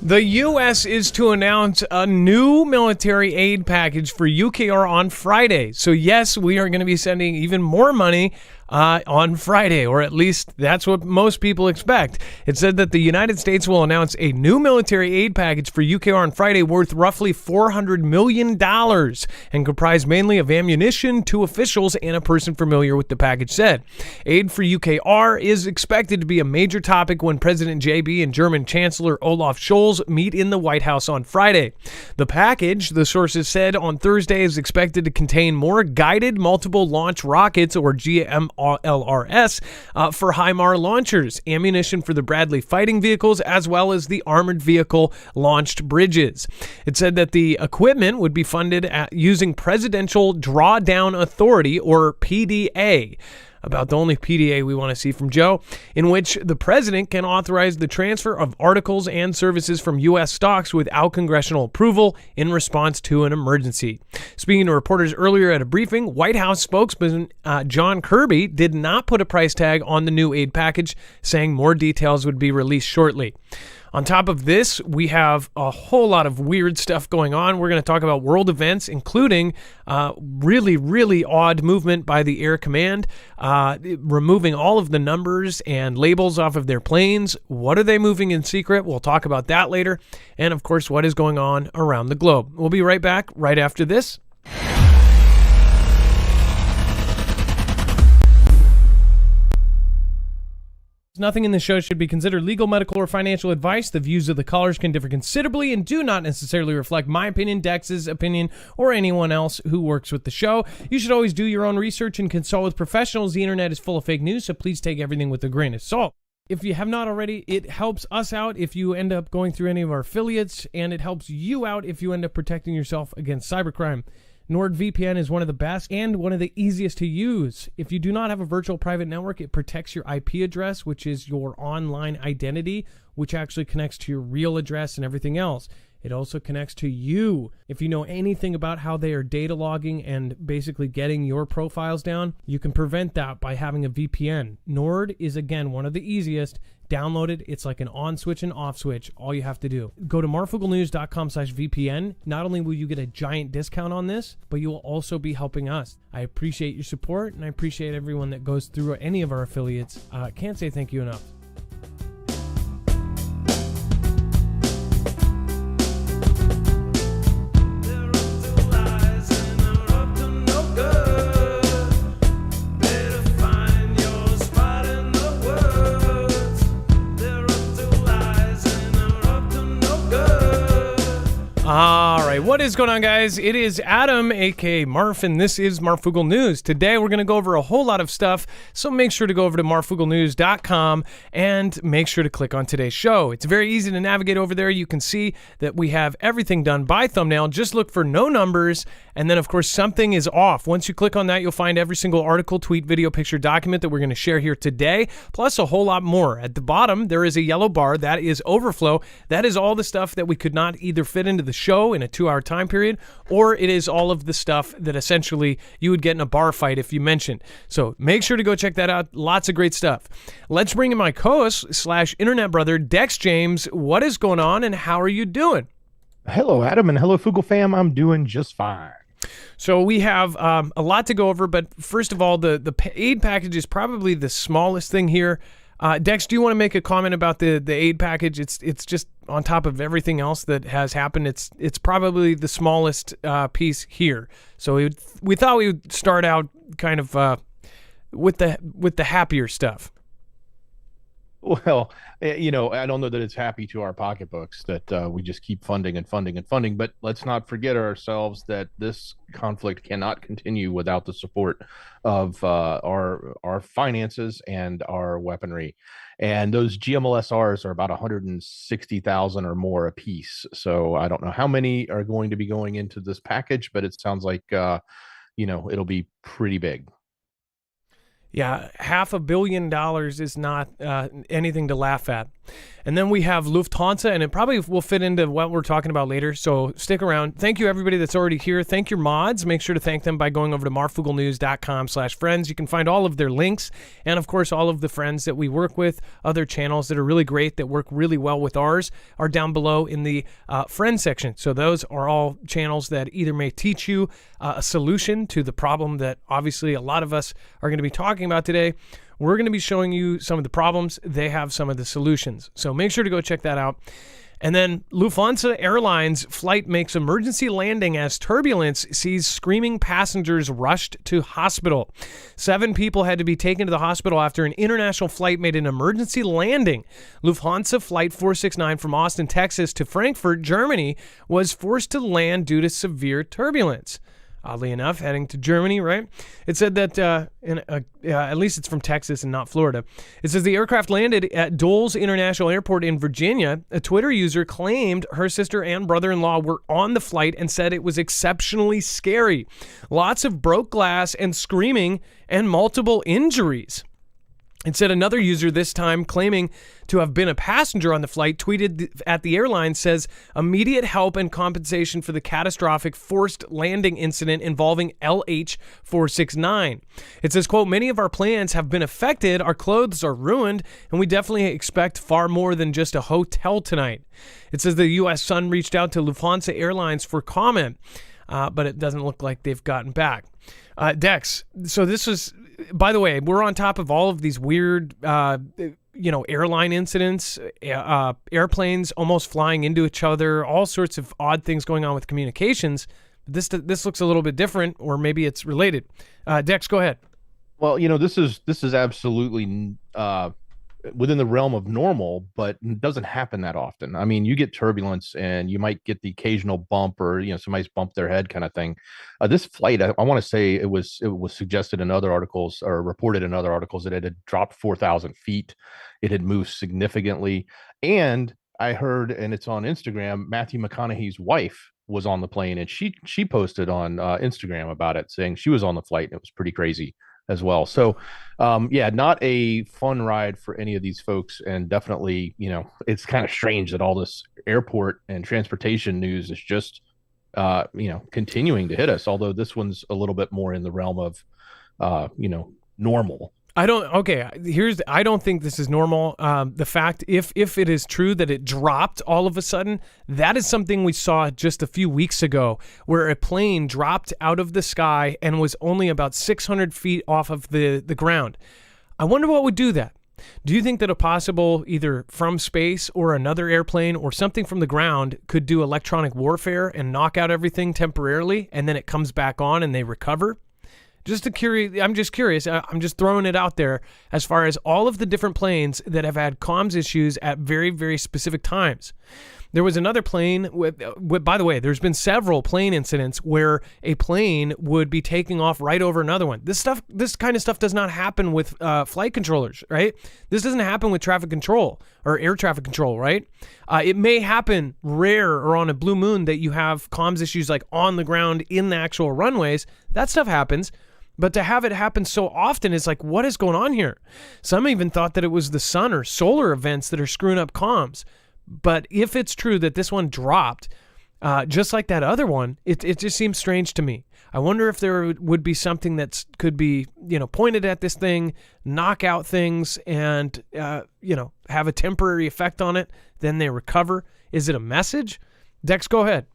The U.S. is to announce a new military aid package for UKR on Friday. So yes, we are going to be sending even more money on Friday, or at least that's what most people expect. It said that the United States will announce a new military aid package for UKR on Friday worth roughly $400 million and comprised mainly of ammunition to officials and a person familiar with the package said. Aid for UKR is expected to be a major topic when President JB and German Chancellor Olaf Scholz meet in the White House on Friday. The package, the sources said on Thursday, is expected to contain more guided multiple launch rockets, or GMLRS, for HIMAR launchers, ammunition for the Bradley fighting vehicles, as well as the armored vehicle launched bridges. It said that the equipment would be funded using Presidential Drawdown Authority, or PDA. About the only PDA we want to see from Joe, in which the president can authorize the transfer of articles and services from U.S. stocks without congressional approval in response to an emergency. Speaking to reporters earlier at a briefing, White House spokesman John Kirby did not put a price tag on the new aid package, saying more details would be released shortly. On top of this, we have a whole lot of weird stuff going on. We're going to talk about world events, including really odd movement by the Air Command, removing all of the numbers and labels off of their planes. What are they moving in secret? We'll talk about that later. And, of course, what is going on around the globe. We'll be right back right after this. Nothing in the show should be considered legal, medical, or financial advice. The views of the callers can differ considerably and do not necessarily reflect my opinion, Dex's opinion, or anyone else who works with the show. You should always do your own research and consult with professionals. The internet is full of fake news, so please take everything with a grain of salt. If you have not already, it helps us out if you end up going through any of our affiliates, and it helps you out if you end up protecting yourself against cybercrime. NordVPN is one of the best and one of the easiest to use. If you do not have a virtual private network, it protects your IP address, which is your online identity, which actually connects to your real address and everything else. It also connects to you. If you know anything about how they are data logging and basically getting your profiles down, you can prevent that by having a VPN. Nord is, again, one of the easiest. Download it. It's like an on switch and off switch. All you have to do. Go to marfooglenews.com/VPN. Not only will you get a giant discount on this, but you will also be helping us. I appreciate your support, and I appreciate everyone that goes through any of our affiliates. Can't say thank you enough. All right, what is going on, guys? It is Adam, aka Marf, and this is Marfoogle News. Today, we're going to go over a whole lot of stuff, so make sure to go over to marfooglenews.com and make sure to click on today's show. It's very easy to navigate over there. You can see that we have everything done by thumbnail. Just look for no numbers, and then, of course, something is off. Once you click on that, you'll find every single article, tweet, video, picture, document that we're going to share here today, plus a whole lot more. At the bottom, there is a yellow bar. That is overflow. That is all the stuff that we could not either fit into the show in a 2-hour time period, or it is all of the stuff that essentially you would get in a bar fight if you mentioned. So make sure to go check that out. Lots of great stuff. Let's bring in my co-host / internet brother, Dex James. What is going on and how are you doing? Hello, Adam, and hello, Foogle fam. I'm doing just fine. So we have a lot to go over, but first of all, the aid package is probably the smallest thing here. Dex, do you want to make a comment about the aid package? It's just on top of everything else that has happened. It's probably the smallest piece here. So we thought we would start out kind of with the happier stuff. Well, I don't know that it's happy to our pocketbooks that we just keep funding and funding and funding, but let's not forget ourselves that this conflict cannot continue without the support of our finances and our weaponry. And those GMLSRs are about 160,000 or more a piece. So I don't know how many are going to be going into this package, but it sounds like, it'll be pretty big. Yeah, $500 million is not anything to laugh at. And then we have Lufthansa, and it probably will fit into what we're talking about later. So stick around. Thank you, everybody that's already here. Thank your mods. Make sure to thank them by going over to marfuglenews.com/friends. You can find all of their links and, of course, all of the friends that we work with, other channels that are really great, that work really well with ours, are down below in the friends section. So those are all channels that either may teach you a solution to the problem that obviously a lot of us are going to be talking about today. We're going to be showing you some of the problems. They have some of the solutions. So make sure to go check that out. And then Lufthansa Airlines flight makes emergency landing as turbulence sees screaming passengers rushed to hospital. 7 people had to be taken to the hospital after an international flight made an emergency landing. Lufthansa Flight 469 from Austin, Texas to Frankfurt, Germany was forced to land due to severe turbulence. Oddly enough, heading to Germany, right? It said that, at least it's from Texas and not Florida. It says the aircraft landed at Dole's International Airport in Virginia. A Twitter user claimed her sister and brother-in-law were on the flight and said it was exceptionally scary. Lots of broke glass and screaming and multiple injuries. It said another user, this time claiming to have been a passenger on the flight, tweeted at the airline, says immediate help and compensation for the catastrophic forced landing incident involving LH469. It says, quote, many of our plans have been affected, our clothes are ruined, and we definitely expect far more than just a hotel tonight. It says the U.S. Sun reached out to Lufthansa Airlines for comment, but it doesn't look like they've gotten back. Dex, so this was, by the way, we're on top of all of these weird, airline incidents, airplanes almost flying into each other, all sorts of odd things going on with communications. This looks a little bit different, or maybe it's related. Dex, go ahead. Well, this is absolutely within the realm of normal, but it doesn't happen that often. I mean, you get turbulence and you might get the occasional bump, or somebody's bumped their head kind of thing. This flight, I want to say it was suggested in other articles, or reported in other articles, that it had dropped 4,000 feet. It had moved significantly. And I heard, and it's on Instagram, Matthew McConaughey's wife was on the plane, and she posted on Instagram about it, saying she was on the flight, and it was pretty crazy as well. So, not a fun ride for any of these folks. And definitely, it's kind of strange that all this airport and transportation news is just, continuing to hit us. Although this one's a little bit more in the realm of, normal. I don't think this is normal. The fact, if it is true that it dropped all of a sudden, that is something we saw just a few weeks ago, where a plane dropped out of the sky and was only about 600 feet off of the ground. I wonder what would do that. Do you think that a possible, either from space or another airplane or something from the ground, could do electronic warfare and knock out everything temporarily, and then it comes back on and they recover? I'm just curious. I'm just throwing it out there as far as all of the different planes that have had comms issues at very, very specific times. There was another plane by the way, there's been several plane incidents where a plane would be taking off right over another one. This kind of stuff does not happen with flight controllers, right? This doesn't happen with traffic control or air traffic control, right? It may happen rare or on a blue moon that you have comms issues like on the ground in the actual runways. That stuff happens. But to have it happen so often is like, what is going on here? Some even thought that it was the sun or solar events that are screwing up comms. But if it's true that this one dropped, just like that other one, it just seems strange to me. I wonder if there would be something that could be, pointed at this thing, knock out things, and, have a temporary effect on it. Then they recover. Is it a message? Dex, go ahead.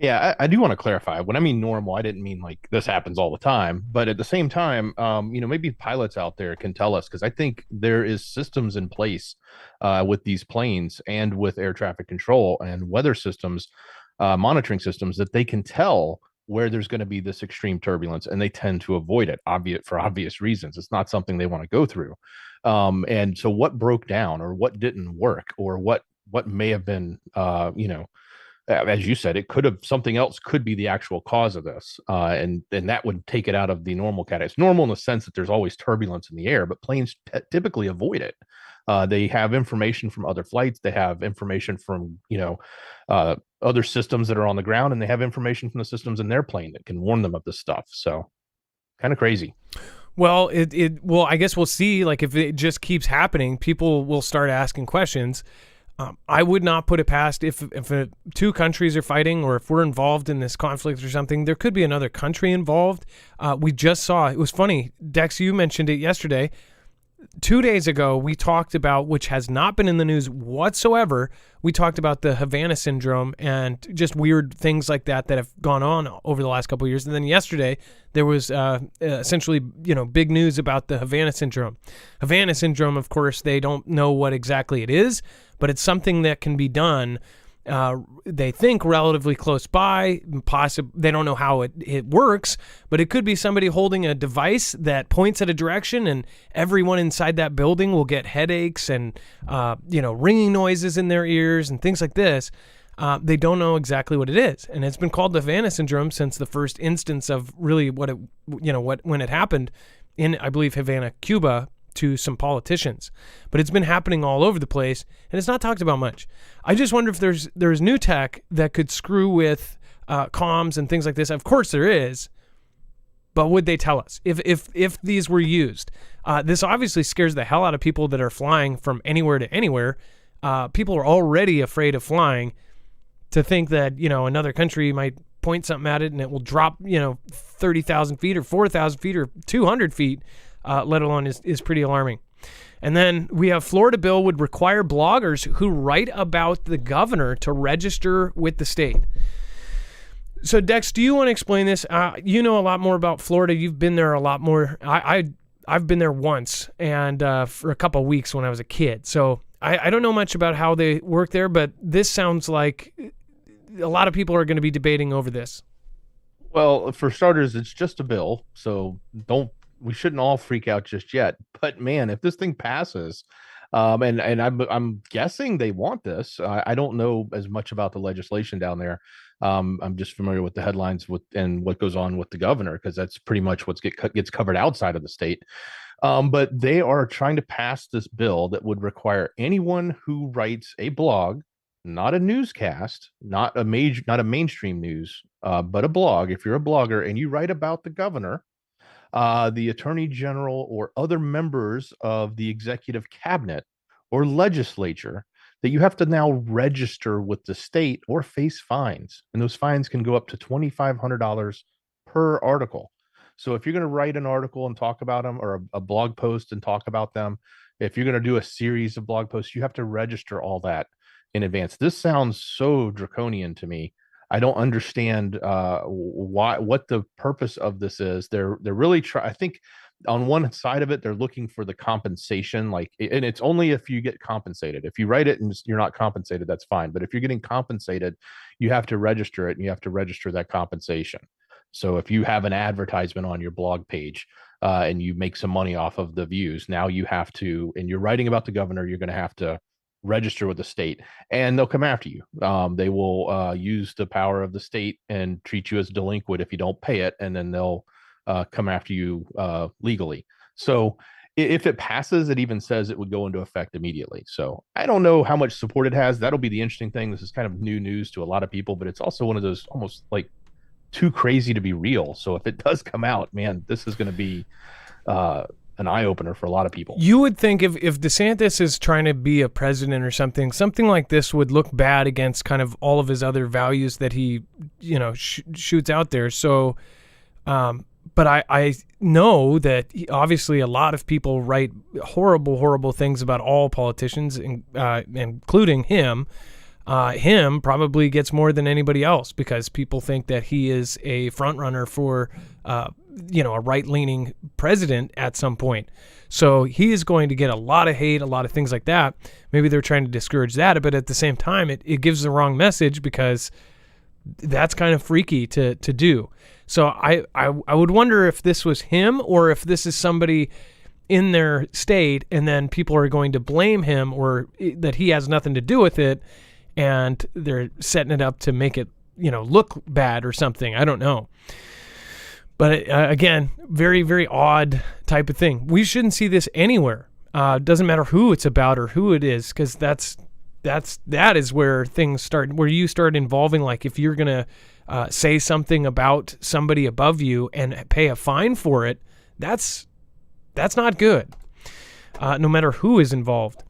Yeah, I do want to clarify. When I mean normal, I didn't mean like this happens all the time. But at the same time, maybe pilots out there can tell us, because I think there is systems in place with these planes and with air traffic control and weather systems, monitoring systems, that they can tell where there's going to be this extreme turbulence, and they tend to avoid it, for obvious reasons. It's not something they want to go through. And so what broke down, or what didn't work, or what may have been, as you said, something else could be the actual cause of this. And that would take it out of the normal category. It's normal in the sense that there's always turbulence in the air, but planes typically avoid it. They have information from other flights. They have information from, other systems that are on the ground, and they have information from the systems in their plane that can warn them of this stuff. So kind of crazy. Well, well, I guess we'll see. Like, if it just keeps happening, people will start asking questions. I would not put it past if two countries are fighting, or if we're involved in this conflict or something, there could be another country involved. We just saw, it was funny, Dex, you mentioned it yesterday. 2 days ago, we talked about, which has not been in the news whatsoever, we talked about the Havana syndrome and just weird things like that have gone on over the last couple of years. And then yesterday, there was essentially, big news about the Havana syndrome. Havana syndrome, of course, they don't know what exactly it is, but it's something that can be done, they think, relatively close by. They don't know how it works, but it could be somebody holding a device that points at a direction, and everyone inside that building will get headaches and ringing noises in their ears and things like this. They don't know exactly what it is, and it's been called the Havana syndrome since the first instance of really when it happened in, I believe, Havana, Cuba, to some politicians. But it's been happening all over the place, and it's not talked about much. I just wonder if there's new tech that could screw with comms and things like this. Of course there is, but would they tell us if these were used? This obviously scares the hell out of people that are flying from anywhere to anywhere. People are already afraid of flying. To think that another country might point something at it and it will drop 30,000 feet or 4,000 feet or 200 feet. Let alone is pretty alarming. And then we have Florida bill would require bloggers who write about the governor to register with the state. So Dex, do you want to explain this? You know a lot more about Florida. You've been there a lot more. I've been there once, and for a couple of weeks when I was a kid. So I don't know much about how they work there, but this sounds like a lot of people are going to be debating over this. Well, for starters, it's just a bill, so we shouldn't all freak out just yet. But man, if this thing passes, and I'm guessing they want this. I don't know as much about the legislation down there. I'm just familiar with the headlines and what goes on with the governor, because that's pretty much what gets covered outside of the state. But they are trying to pass this bill that would require anyone who writes a blog, not a newscast, not a mainstream news, but a blog. If you're a blogger and you write about the governor, the attorney general, or other members of the executive cabinet or legislature, that you have to now register with the state or face fines. And those fines can go up to $2,500 per article. So if you're going to write an article and talk about them, or a blog post and talk about them, if you're going to do a series of blog posts, you have to register all that in advance. This sounds so draconian to me. I don't understand what the purpose of this is. They're really I think on one side of it, they're looking for the compensation, and it's only if you get compensated. If you write it and you're not compensated, that's fine. But if you're getting compensated, you have to register it, and you have to register that compensation. So if you have an advertisement on your blog page and you make some money off of the views, now you have to, and you're writing about the governor, you're going to have to register with the state, and they'll come after you. They will use the power of the state and treat you as delinquent if you don't pay it, and then they'll come after you legally. So if it passes, it even says it would go into effect immediately. So I don't know how much support it has. That'll be the interesting thing. This is kind of new news to a lot of people, but it's also one of those almost like too crazy to be real. So if it does come out, man, this is going to be an eye-opener for a lot of people. You would think if DeSantis is trying to be a president or something like this would look bad against kind of all of his other values that he, shoots out there. So, but I know that obviously a lot of people write horrible, horrible things about all politicians, including him. Him probably gets more than anybody else because people think that he is a front runner for, a right-leaning president at some point. So he is going to get a lot of hate, a lot of things like that. Maybe they're trying to discourage that, but at the same time, it gives the wrong message because that's kind of freaky to do. So I would wonder if this was him or if this is somebody in their state and then people are going to blame him or that he has nothing to do with it and they're setting it up to make it, look bad or something. I don't know. But again, very, very odd type of thing. We shouldn't see this anywhere. Doesn't matter who it's about or who it is, because that is where things start, where you start involving, like if you're going to say something about somebody above you and pay a fine for it, that's That's not good, no matter who is involved.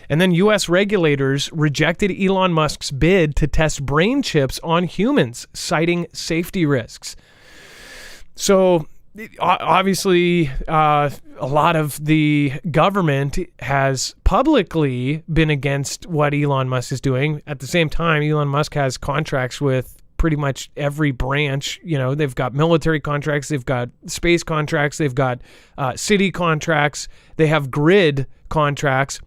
And then U.S. regulators rejected Elon Musk's bid to test brain chips on humans, citing safety risks. So obviously, a lot of the government has publicly been against what Elon Musk is doing. At the same time, Elon Musk has contracts with pretty much every branch. You know, they've got military contracts, they've got space contracts, they've got city contracts, they have grid contracts.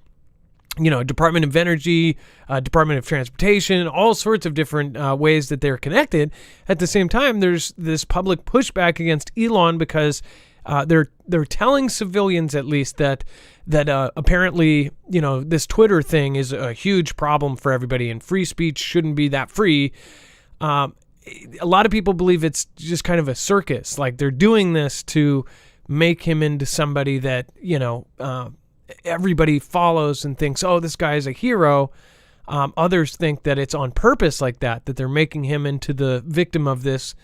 You know, Department of Energy, Department of Transportation, all sorts of different ways that they're connected. At the same time, there's this public pushback against Elon because they're telling civilians, at least, that apparently, you know, this Twitter thing is a huge problem for everybody, and free speech shouldn't be that free. A lot of people believe it's just kind of a circus, like they're doing this to make him into somebody that, you know, everybody follows and thinks, oh, this guy is a hero. Others think that it's on purpose like that they're making him into the victim of this,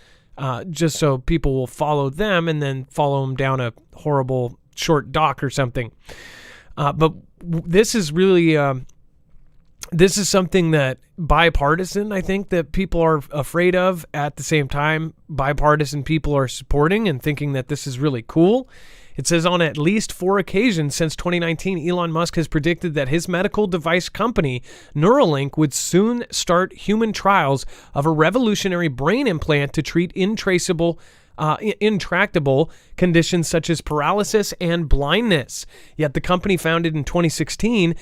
just so people will follow them and then follow him down a horrible short dock or something. But this is really, this is something that bipartisan, I think, that people are afraid of. At the same time, bipartisan people are supporting and thinking that this is really cool. It says on at least 4 occasions since 2019, Elon Musk has predicted that his medical device company, Neuralink, would soon start human trials of a revolutionary brain implant to treat intractable conditions such as paralysis and blindness. Yet the company, founded in 2016,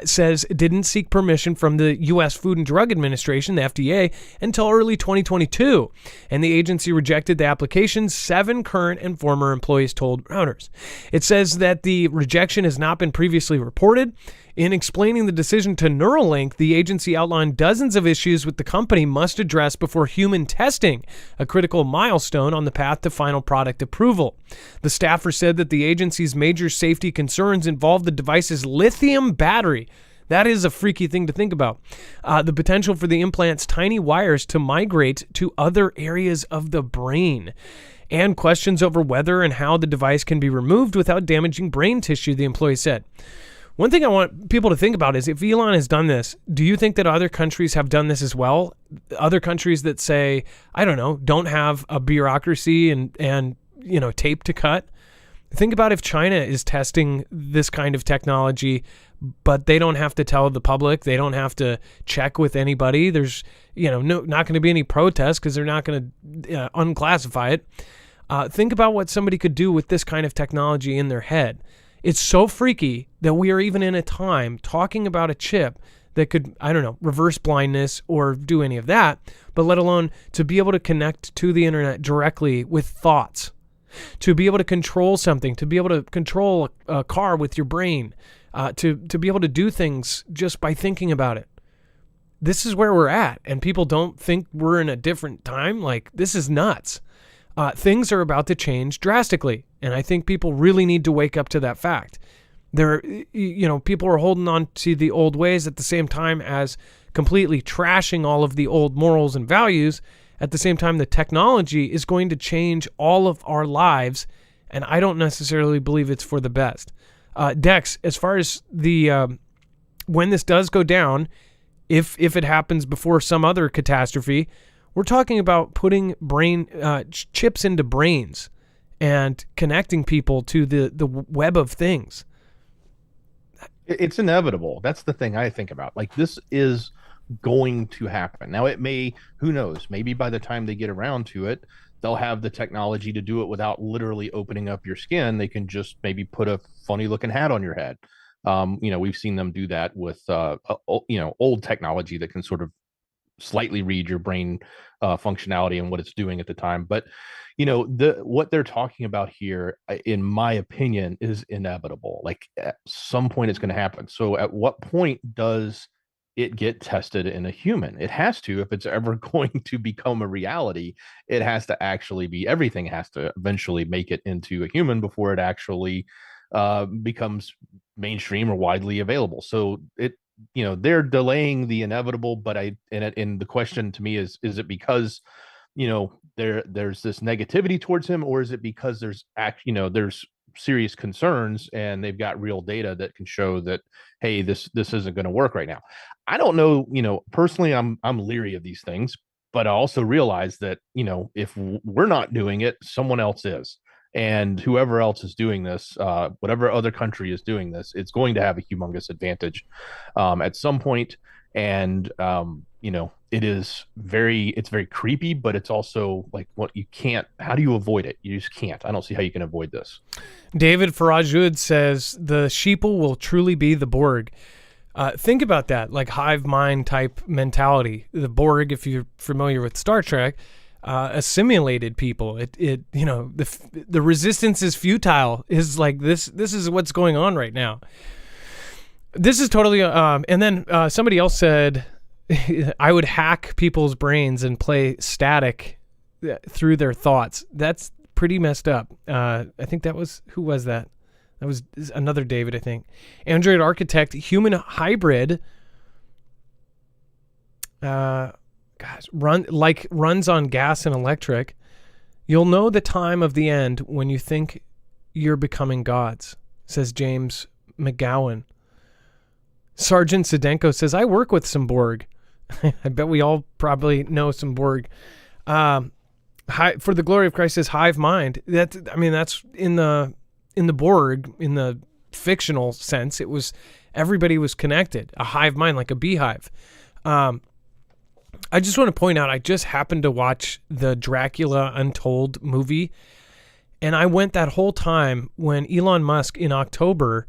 says it didn't seek permission from the U.S. Food and Drug Administration, the FDA, until early 2022. And the agency rejected the application, 7 current and former employees told Reuters. It says that the rejection has not been previously reported. In explaining the decision to Neuralink, the agency outlined dozens of issues with the company must address before human testing, a critical milestone on the path to final product approval. The staffer said that the agency's major safety concerns involve the device's lithium battery. That is a freaky thing to think about. The potential for the implant's tiny wires to migrate to other areas of the brain, and questions over whether and how the device can be removed without damaging brain tissue, the employee said. One thing I want people to think about is, if Elon has done this, do you think that other countries have done this as well? Other countries that say, I don't know, don't have a bureaucracy and you know, tape to cut. Think about if China is testing this kind of technology, but they don't have to tell the public. They don't have to check with anybody. There's, you know, not going to be any protests because they're not going to unclassify it. Think about what somebody could do with this kind of technology in their head. It's so freaky that we are even in a time talking about a chip that could, I don't know, reverse blindness or do any of that, but let alone to be able to connect to the internet directly with thoughts, to be able to control something, to be able to control a car with your brain, to be able to do things just by thinking about it. This is where we're at, and people don't think we're in a different time. Like, this is nuts. Things are about to change drastically, and I think people really need to wake up to that fact. People are holding on to the old ways at the same time as completely trashing all of the old morals and values. At the same time, the technology is going to change all of our lives, and I don't necessarily believe it's for the best. Dex, as far as the when this does go down, if it happens before some other catastrophe, we're talking about putting brain chips into brains and connecting people to the web of things. It's inevitable. That's the thing I think about. Like, this is going to happen. Now, it may, who knows, maybe by the time they get around to it, they'll have the technology to do it without literally opening up your skin. They can just maybe put a funny looking hat on your head. We've seen them do that with, old technology that can sort of slightly read your brain functionality and what it's doing at the time. But what they're talking about here, in my opinion, is inevitable. Like, at some point it's going to happen. So at what point does it get tested in a human? It has to. If it's ever going to become a reality, it has to actually be, everything has to eventually make it into a human before it actually becomes mainstream or widely available. So they're delaying the inevitable. But the question to me is it because there's this negativity towards him, or is it because there's serious concerns, and they've got real data that can show that, hey, this isn't going to work right now. I don't know, personally, I'm leery of these things, but I also realize that, if we're not doing it, someone else is. And whoever else is doing this, whatever other country is doing this, it's going to have a humongous advantage at some point. And it's very creepy, but it's also like, how do you avoid it? You just can't. I don't see how you can avoid this. David Farajud says the sheeple will truly be the Borg. Think about that, like hive mind type mentality. The Borg, if you're familiar with Star Trek, assimilated people. The resistance is futile. Is like this is what's going on right now. This is totally. And then somebody else said, I would hack people's brains and play static through their thoughts. That's pretty messed up. I think who was that? That was another David, I think. Android Architect, human hybrid. Runs on gas and electric. You'll know the time of the end when you think you're becoming gods, says James McGowan. Sergeant Sedenko says, I work with some Borg. I bet we all probably know some Borg. For the glory of Christ says hive mind. That's in the Borg, in the fictional sense, it was everybody was connected, a hive mind, like a beehive. I just want to point out, I just happened to watch the Dracula Untold movie, and I went that whole time when Elon Musk in October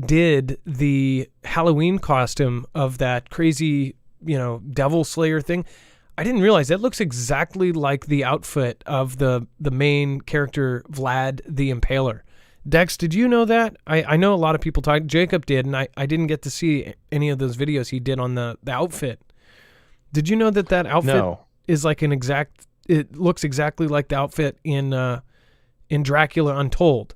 did the Halloween costume of that crazy, devil slayer thing. I didn't realize that looks exactly like the outfit of the main character, Vlad the Impaler. Dex, did you know that? I know a lot of people talk. Jacob did, and I didn't get to see any of those videos he did on the outfit. Did you know that outfit is like it looks exactly like the outfit in Dracula Untold?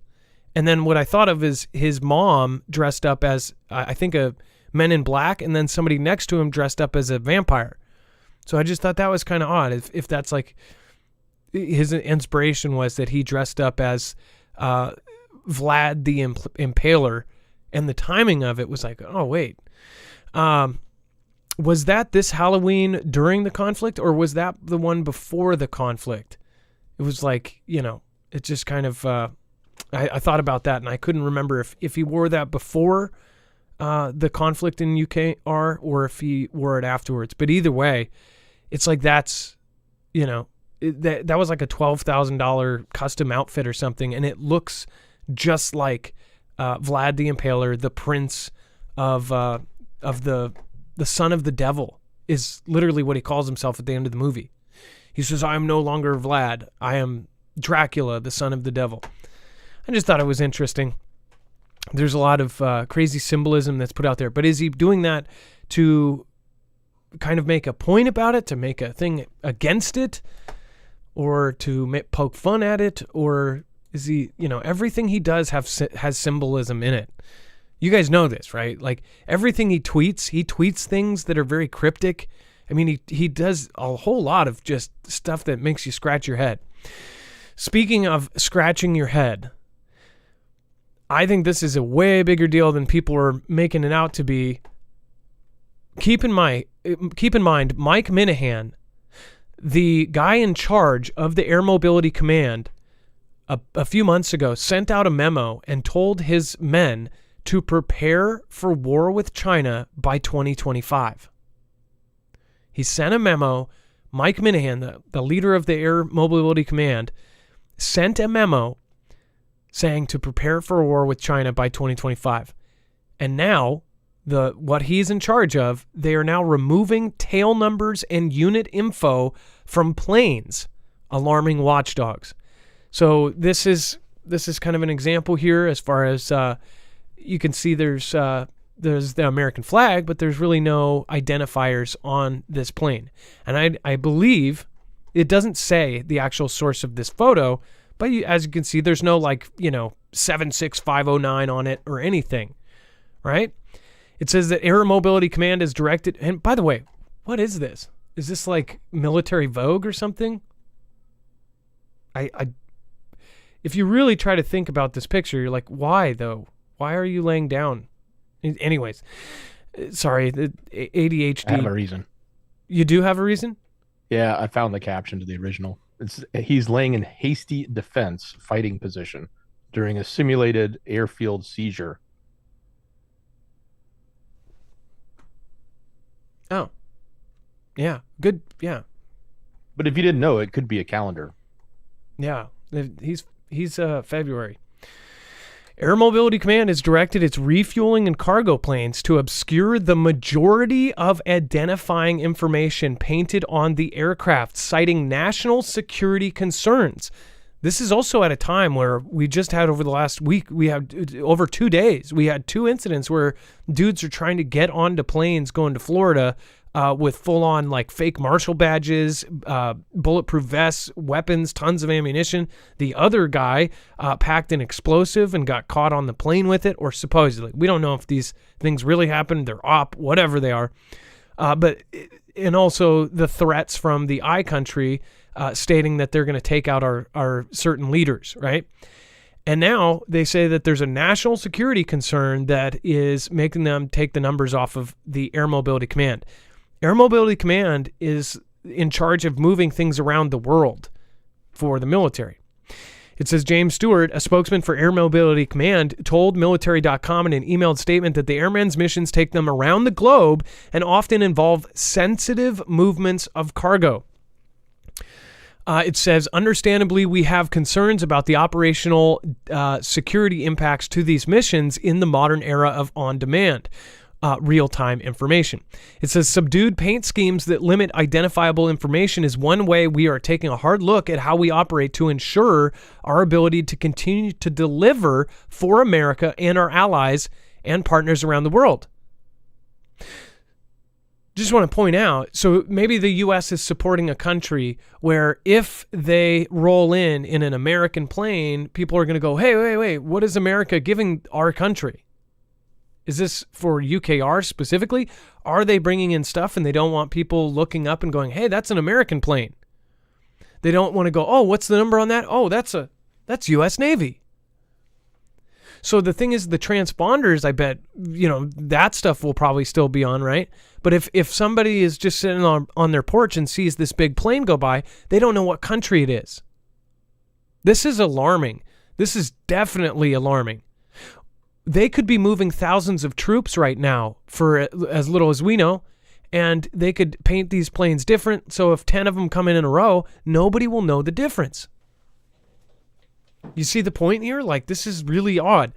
And then what I thought of is his mom dressed up as, I think, a Men in Black, and then somebody next to him dressed up as a vampire. So I just thought that was kind of odd. If that's like his inspiration was that he dressed up as Vlad the Impaler, and the timing of it was like, oh, wait. Was that this Halloween during the conflict, or was that the one before the conflict? It was like, it just kind of, I thought about that, and I couldn't remember if he wore that before the conflict in UKR or if he wore it afterwards. But either way, it's like that's, that was like a $12,000 custom outfit or something, and it looks just like Vlad the Impaler, the prince of the son of the devil, is literally what he calls himself at the end of the movie. He says, I am no longer Vlad. I am Dracula, the son of the devil. I just thought it was interesting. There's a lot of crazy symbolism that's put out there. But is he doing that to kind of make a point about it, to make a thing against it, or to poke fun at it? Or is he, everything he does has symbolism in it? You guys know this, right? Like everything he tweets things that are very cryptic. I mean, he does a whole lot of just stuff that makes you scratch your head. Speaking of scratching your head, I think this is a way bigger deal than people are making it out to be. Keep in mind, Mike Minahan, the guy in charge of the Air Mobility Command, a few months ago, sent out a memo and told his men to prepare for war with China by 2025. He sent a memo. Mike Minahan, the leader of the Air Mobility Command, sent a memo saying to prepare for a war with China by 2025. And now, what he's in charge of, they are now removing tail numbers and unit info from planes, alarming watchdogs. So this is kind of an example here as far as you can see there's the American flag, but there's really no identifiers on this plane. And I believe it doesn't say the actual source of this photo, but as you can see, there's no 76509 on it or anything, right? It says that Air Mobility Command is directed. And by the way, what is this? Is this like Military Vogue or something? if you really try to think about this picture, you're like, why though? Why are you laying down? Anyways, sorry, the ADHD. I have a reason. You do have a reason? Yeah, I found the caption to the original. He's laying in hasty defense fighting position during a simulated airfield seizure. Oh. Yeah. Good. Yeah. But if you didn't know, it could be a calendar. Yeah. He's February. Air Mobility Command has directed its refueling and cargo planes to obscure the majority of identifying information painted on the aircraft, citing national security concerns. This is also at a time where we just had over the last week, we had over 2 days, we had 2 incidents where dudes are trying to get onto planes going to Florida with full-on like fake marshal badges, bulletproof vests, weapons, tons of ammunition. The other guy packed an explosive and got caught on the plane with it, or supposedly. We don't know if these things really happened. They're op, whatever they are. And also the threats from the I country stating that they're going to take out our certain leaders, right? And now they say that there's a national security concern that is making them take the numbers off of the Air Mobility Command. Air Mobility Command is in charge of moving things around the world for the military. It says James Stewart, a spokesman for Air Mobility Command, told military.com in an emailed statement that the airmen's missions take them around the globe and often involve sensitive movements of cargo. It says, understandably, we have concerns about the operational security impacts to these missions in the modern era of on-demand. Real-time information. It says subdued paint schemes that limit identifiable information is one way we are taking a hard look at how we operate to ensure our ability to continue to deliver for America and our allies and partners around the world. Just want to point out, so maybe the U.S. is supporting a country where if they roll in an American plane, people are going to go, hey, wait, what is America giving our country? Is this for UKR specifically? Are they bringing in stuff and they don't want people looking up and going, hey, that's an American plane? They don't want to go, oh, what's the number on that? Oh, that's U.S. Navy. So the thing is, the transponders, I bet, that stuff will probably still be on, right? But if somebody is just sitting on their porch and sees this big plane go by, they don't know what country it is. This is alarming. This is definitely alarming. They could be moving thousands of troops right now for as little as we know, and they could paint these planes different. So if 10 of them come in a row, nobody will know the difference. You see the point here? Like, this is really odd.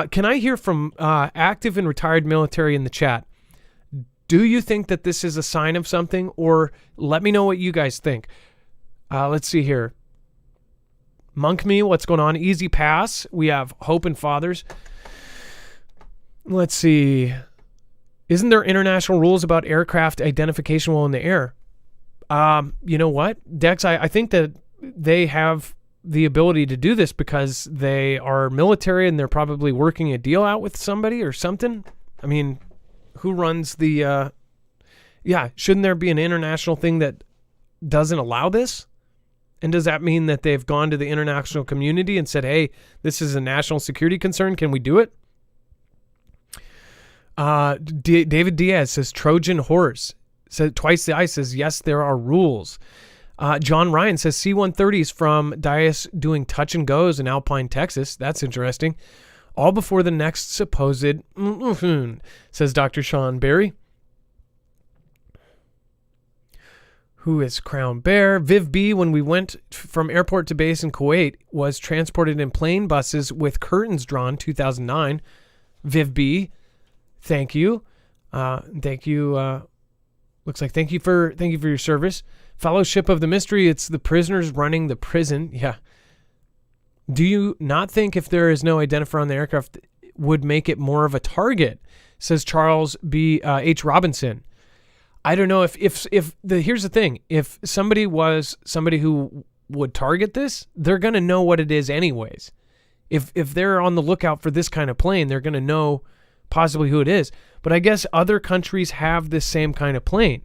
Can I hear from active and retired military in the chat? Do you think that this is a sign of something, or let me know what you guys think? Let's see here. Monk Me, what's going on? Easy Pass. We have Hope and Fathers. Let's see. Isn't there international rules about aircraft identification while in the air? You know what, Dex? I think that they have the ability to do this because they are military and they're probably working a deal out with somebody or something. I mean, who runs the... shouldn't there be an international thing that doesn't allow this? And does that mean that they've gone to the international community and said, hey, this is a national security concern, can we do it? David Diaz says Trojan horse. Said twice the ice says yes, there are rules. John Ryan says C-130s from Dias doing touch and goes in Alpine, Texas. That's interesting. All before the next supposed says Dr. Sean Berry. Who is Crown Bear? Viv B, when we went from airport to base in Kuwait, was transported in plane buses with curtains drawn, 2009. Viv B, thank you. Thank you. Looks like thank you for your service. Fellowship of the Mystery, it's the prisoners running the prison. Yeah. Do you not think if there is no identifier on the aircraft would make it more of a target? Says Charles B. H. Robinson. I don't know if here's the thing. If somebody was somebody who would target this, they're going to know what it is anyways. If they're on the lookout for this kind of plane, they're going to know possibly who it is. But I guess other countries have this same kind of plane.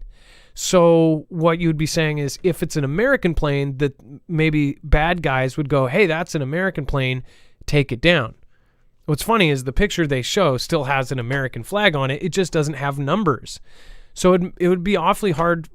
So what you'd be saying is, if it's an American plane, that maybe bad guys would go, hey, that's an American plane, take it down. What's funny is the picture they show still has an American flag on it. It just doesn't have numbers. So it would be awfully hard,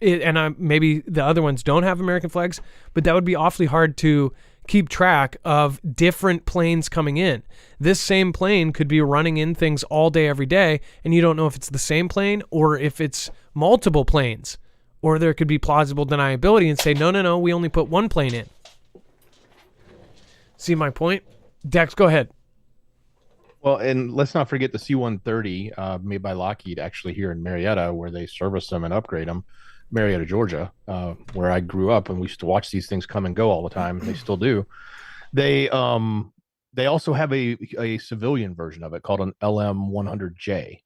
maybe the other ones don't have American flags, but that would be awfully hard to keep track of different planes coming in. This same plane could be running in things all day, every day, and you don't know if it's the same plane or if it's multiple planes. Or there could be plausible deniability and say, no, we only put one plane in. See my point? Dex, go ahead. Well, and let's not forget the C-130 made by Lockheed, actually here in Marietta, where they service them and upgrade them. Marietta, Georgia, where I grew up, and we used to watch these things come and go all the time. They still do. They also have a civilian version of it called an LM-100J.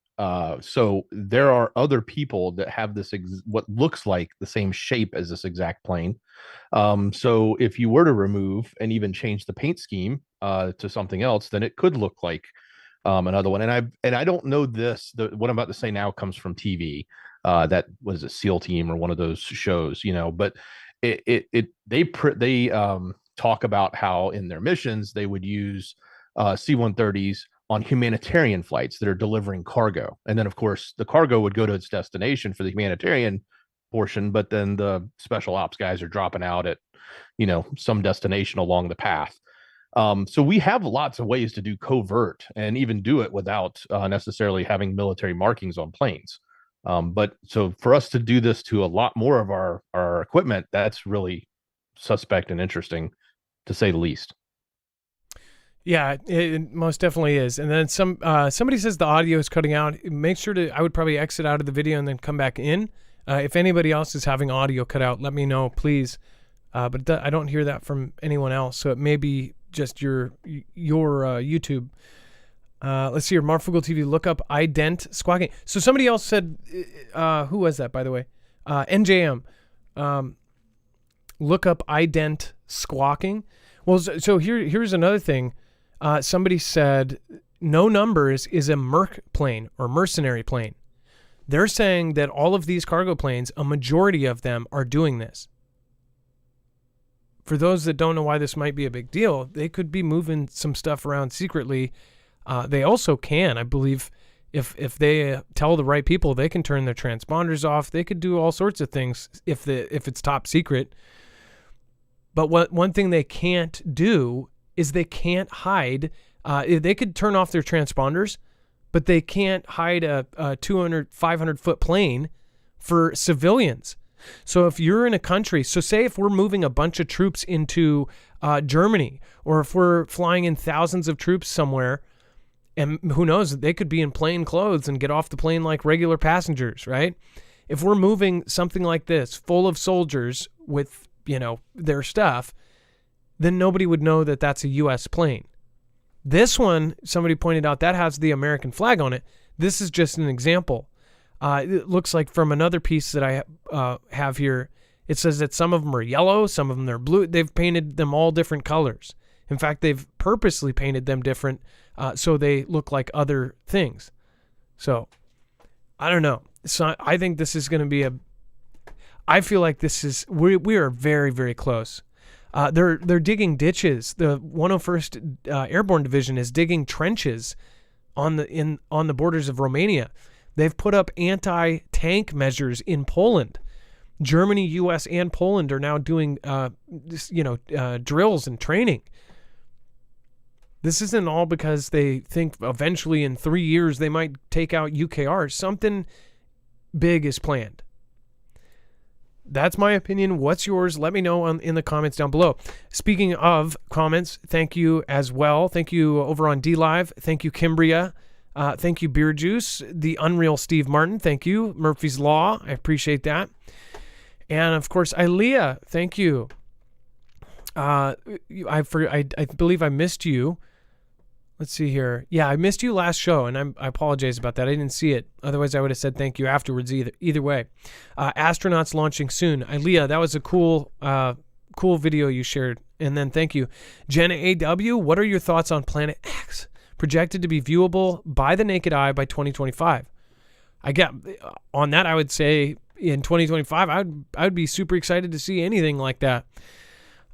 So there are other people that have this what looks like the same shape as this exact plane. So if you were to remove and even change the paint scheme to something else, then it could look like another one. And I don't know this. What I'm about to say now comes from TV. That was a SEAL Team or one of those shows, but they talk about how in their missions they would use C-130s on humanitarian flights that are delivering cargo. And then, of course, the cargo would go to its destination for the humanitarian portion, but then the special ops guys are dropping out at, some destination along the path. So we have lots of ways to do covert and even do it without necessarily having military markings on planes. But so for us to do this to a lot more of our equipment, that's really suspect and interesting, to say the least. Yeah, it most definitely is. And then somebody says the audio is cutting out. Make sure I would probably exit out of the video and then come back in. If anybody else is having audio cut out, let me know, please. But I don't hear that from anyone else, so it may be just your YouTube. Let's see here, Marfoogle TV, look up ident squawking. So somebody else said, who was that, by the way? NJM. Look up ident squawking. Well, so here's another thing. Somebody said no numbers is a merc plane or mercenary plane. They're saying that all of these cargo planes, a majority of them are doing this. For those that don't know why this might be a big deal, they could be moving some stuff around secretly. They also can, I believe, if they tell the right people, they can turn their transponders off. They could do all sorts of things if it's top secret. But one thing they can't do is they can't hide. They could turn off their transponders, but they can't hide a 200, 500-foot plane for civilians. So if you're in a country, so say if we're moving a bunch of troops into Germany, or if we're flying in thousands of troops somewhere, and who knows, they could be in plain clothes and get off the plane like regular passengers, right? If we're moving something like this full of soldiers with, their stuff, then nobody would know that that's a U.S. plane. This one, somebody pointed out, that has the American flag on it. This is just an example. It looks like from another piece that I have here, it says that some of them are yellow, some of them are blue. They've painted them all different colors. In fact, they've purposely painted them different so they look like other things. So, I don't know. So I think this is going to be I feel like we are very, very close. They're digging ditches. The 101st Airborne Division is digging trenches on the borders of Romania. They've put up anti-tank measures in Poland. Germany, U.S., and Poland are now doing drills and training. This isn't all because they think eventually in 3 years they might take out UKR. Something big is planned. That's my opinion. What's yours? Let me know in the comments down below. Speaking of comments, thank you as well. Thank you over on DLive. Thank you, Kimbria. Thank you, Beer Juice. The Unreal Steve Martin. Thank you. Murphy's Law. I appreciate that. And, of course, Ilea. Thank you. I believe I missed you. Let's see here. Yeah, I missed you last show, and I apologize about that. I didn't see it. Otherwise, I would have said thank you afterwards either way. Astronauts launching soon. Ilea, that was a cool video you shared. And then thank you. Jenna AW, what are your thoughts on Planet X? Projected to be viewable by the naked eye by 2025. On that, I would say in 2025, I would be super excited to see anything like that.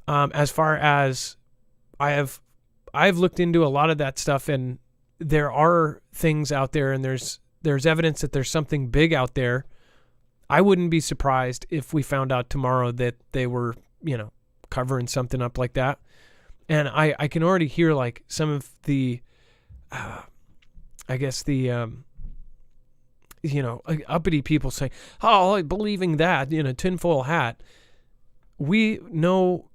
As far as I've looked into a lot of that stuff, and there are things out there, and there's evidence that there's something big out there. I wouldn't be surprised if we found out tomorrow that they were, covering something up like that. And I can already hear like some of the, uppity people saying, "Oh, believing that, tinfoil hat." We know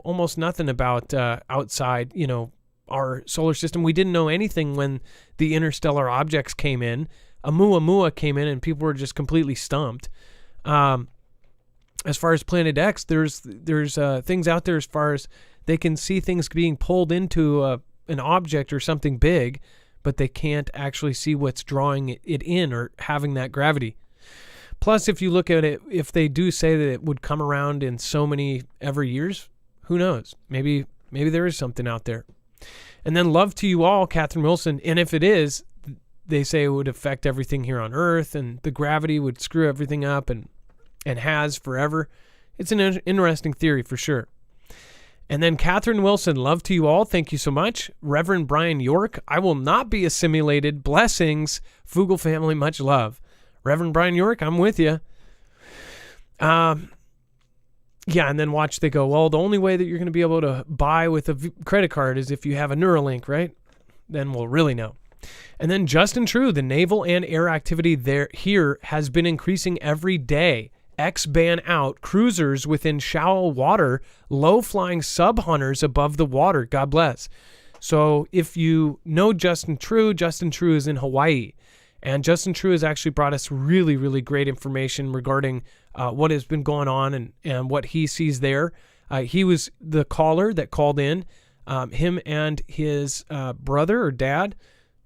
almost nothing about outside, our solar system. We didn't know anything when the interstellar objects came in. Oumuamua came in, and people were just completely stumped. As far as Planet X, there's things out there as far as they can see things being pulled into an object or something big, but they can't actually see what's drawing it in or having that gravity. Plus, if you look at it, if they do say that it would come around in so many every years, who knows? Maybe there is something out there. And then love to you all, Catherine Wilson. And if it is, they say it would affect everything here on Earth, and the gravity would screw everything up and has forever. It's an interesting theory for sure. And then Catherine Wilson, love to you all. Thank you so much. Reverend Brian York, I will not be assimilated. Blessings. Foogle family, much love. Reverend Brian York, I'm with you. Yeah, and then watch, they go, well, the only way that you're going to be able to buy with a credit card is if you have a Neuralink, right? Then we'll really know. And then Justin True, the naval and air activity here has been increasing every day. X-band out, cruisers within shallow water, low-flying sub-hunters above the water. God bless. So if you know Justin True is in Hawaii. And Justin True has actually brought us really, really great information regarding what has been going on and what he sees there. He was the caller that called in. Him and his brother or dad,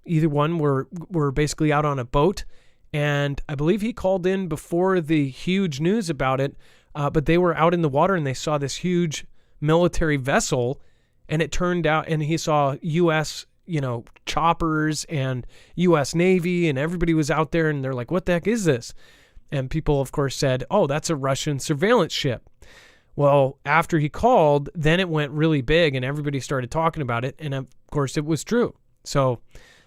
either one, were basically out on a boat. And I believe he called in before the huge news about it, but they were out in the water and they saw this huge military vessel, and it turned out, and he saw U.S., choppers and U.S. Navy, and everybody was out there, and they're like, what the heck is this? And people, of course, said, oh, that's a Russian surveillance ship. Well, after he called, then it went really big, and everybody started talking about it, and of course, it was true. So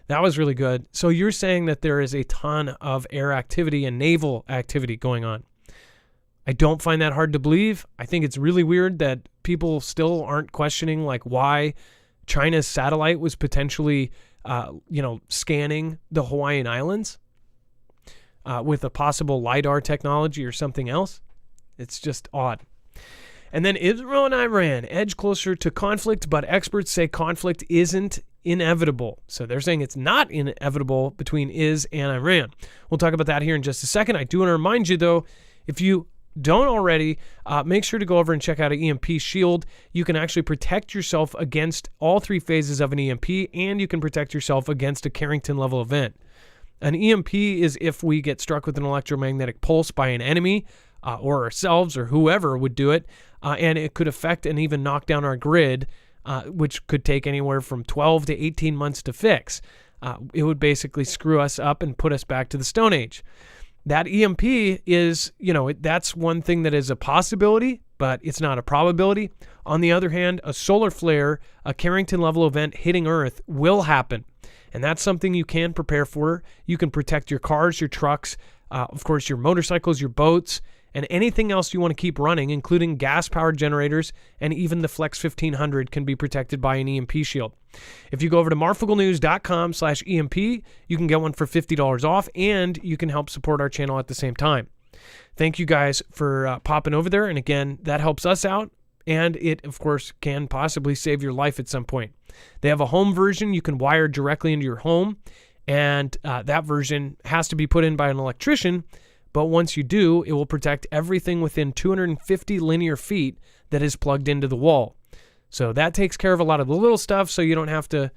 that was really good. So you're saying that there is a ton of air activity and naval activity going on. I don't find that hard to believe. I think it's really weird that people still aren't questioning like why China's satellite was potentially, scanning the Hawaiian Islands with a possible LiDAR technology or something else. It's just odd. And then Israel and Iran edge closer to conflict, but experts say conflict isn't inevitable. So they're saying it's not inevitable between Is and Iran. We'll talk about that here in just a second. I do want to remind you, though, if you don't already, make sure to go over and check out an EMP shield. You can actually protect yourself against all three phases of an EMP, and you can protect yourself against a Carrington level event. An EMP is if we get struck with an electromagnetic pulse by an enemy or ourselves or whoever would do it, and it could affect and even knock down our grid, which could take anywhere from 12 to 18 months to fix. It would basically screw us up and put us back to the Stone Age. That EMP is, that's one thing that is a possibility, but it's not a probability. On the other hand, a solar flare, a Carrington level event hitting Earth will happen. And that's something you can prepare for. You can protect your cars, your trucks, of course, your motorcycles, your boats, and anything else you want to keep running, including gas-powered generators, and even the Flex 1500 can be protected by an EMP shield. If you go over to marfooglenews.com/EMP, you can get one for $50 off, and you can help support our channel at the same time. Thank you guys for popping over there, and again, that helps us out, and it, of course, can possibly save your life at some point. They have a home version you can wire directly into your home, and that version has to be put in by an electrician. But once you do, it will protect everything within 250 linear feet that is plugged into the wall. So that takes care of a lot of the little stuff, so you don't have to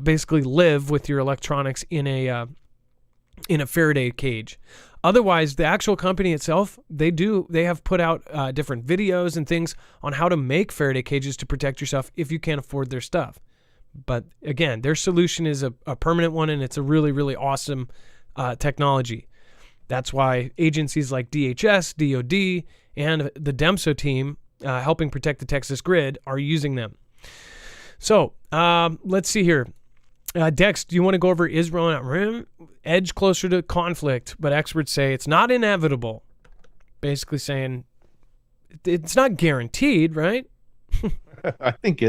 basically live with your electronics in a Faraday cage. Otherwise, the actual company itself, they have put out different videos and things on how to make Faraday cages to protect yourself if you can't afford their stuff. But again, their solution is a permanent one, and it's a really, really awesome technology. That's why agencies like DHS, DOD, and the DEMSO team helping protect the Texas grid are using them. So let's see here. Dex, do you want to go over Israel and Iran? Edge closer to conflict, but experts say it's not inevitable. Basically saying it's not guaranteed, right? I think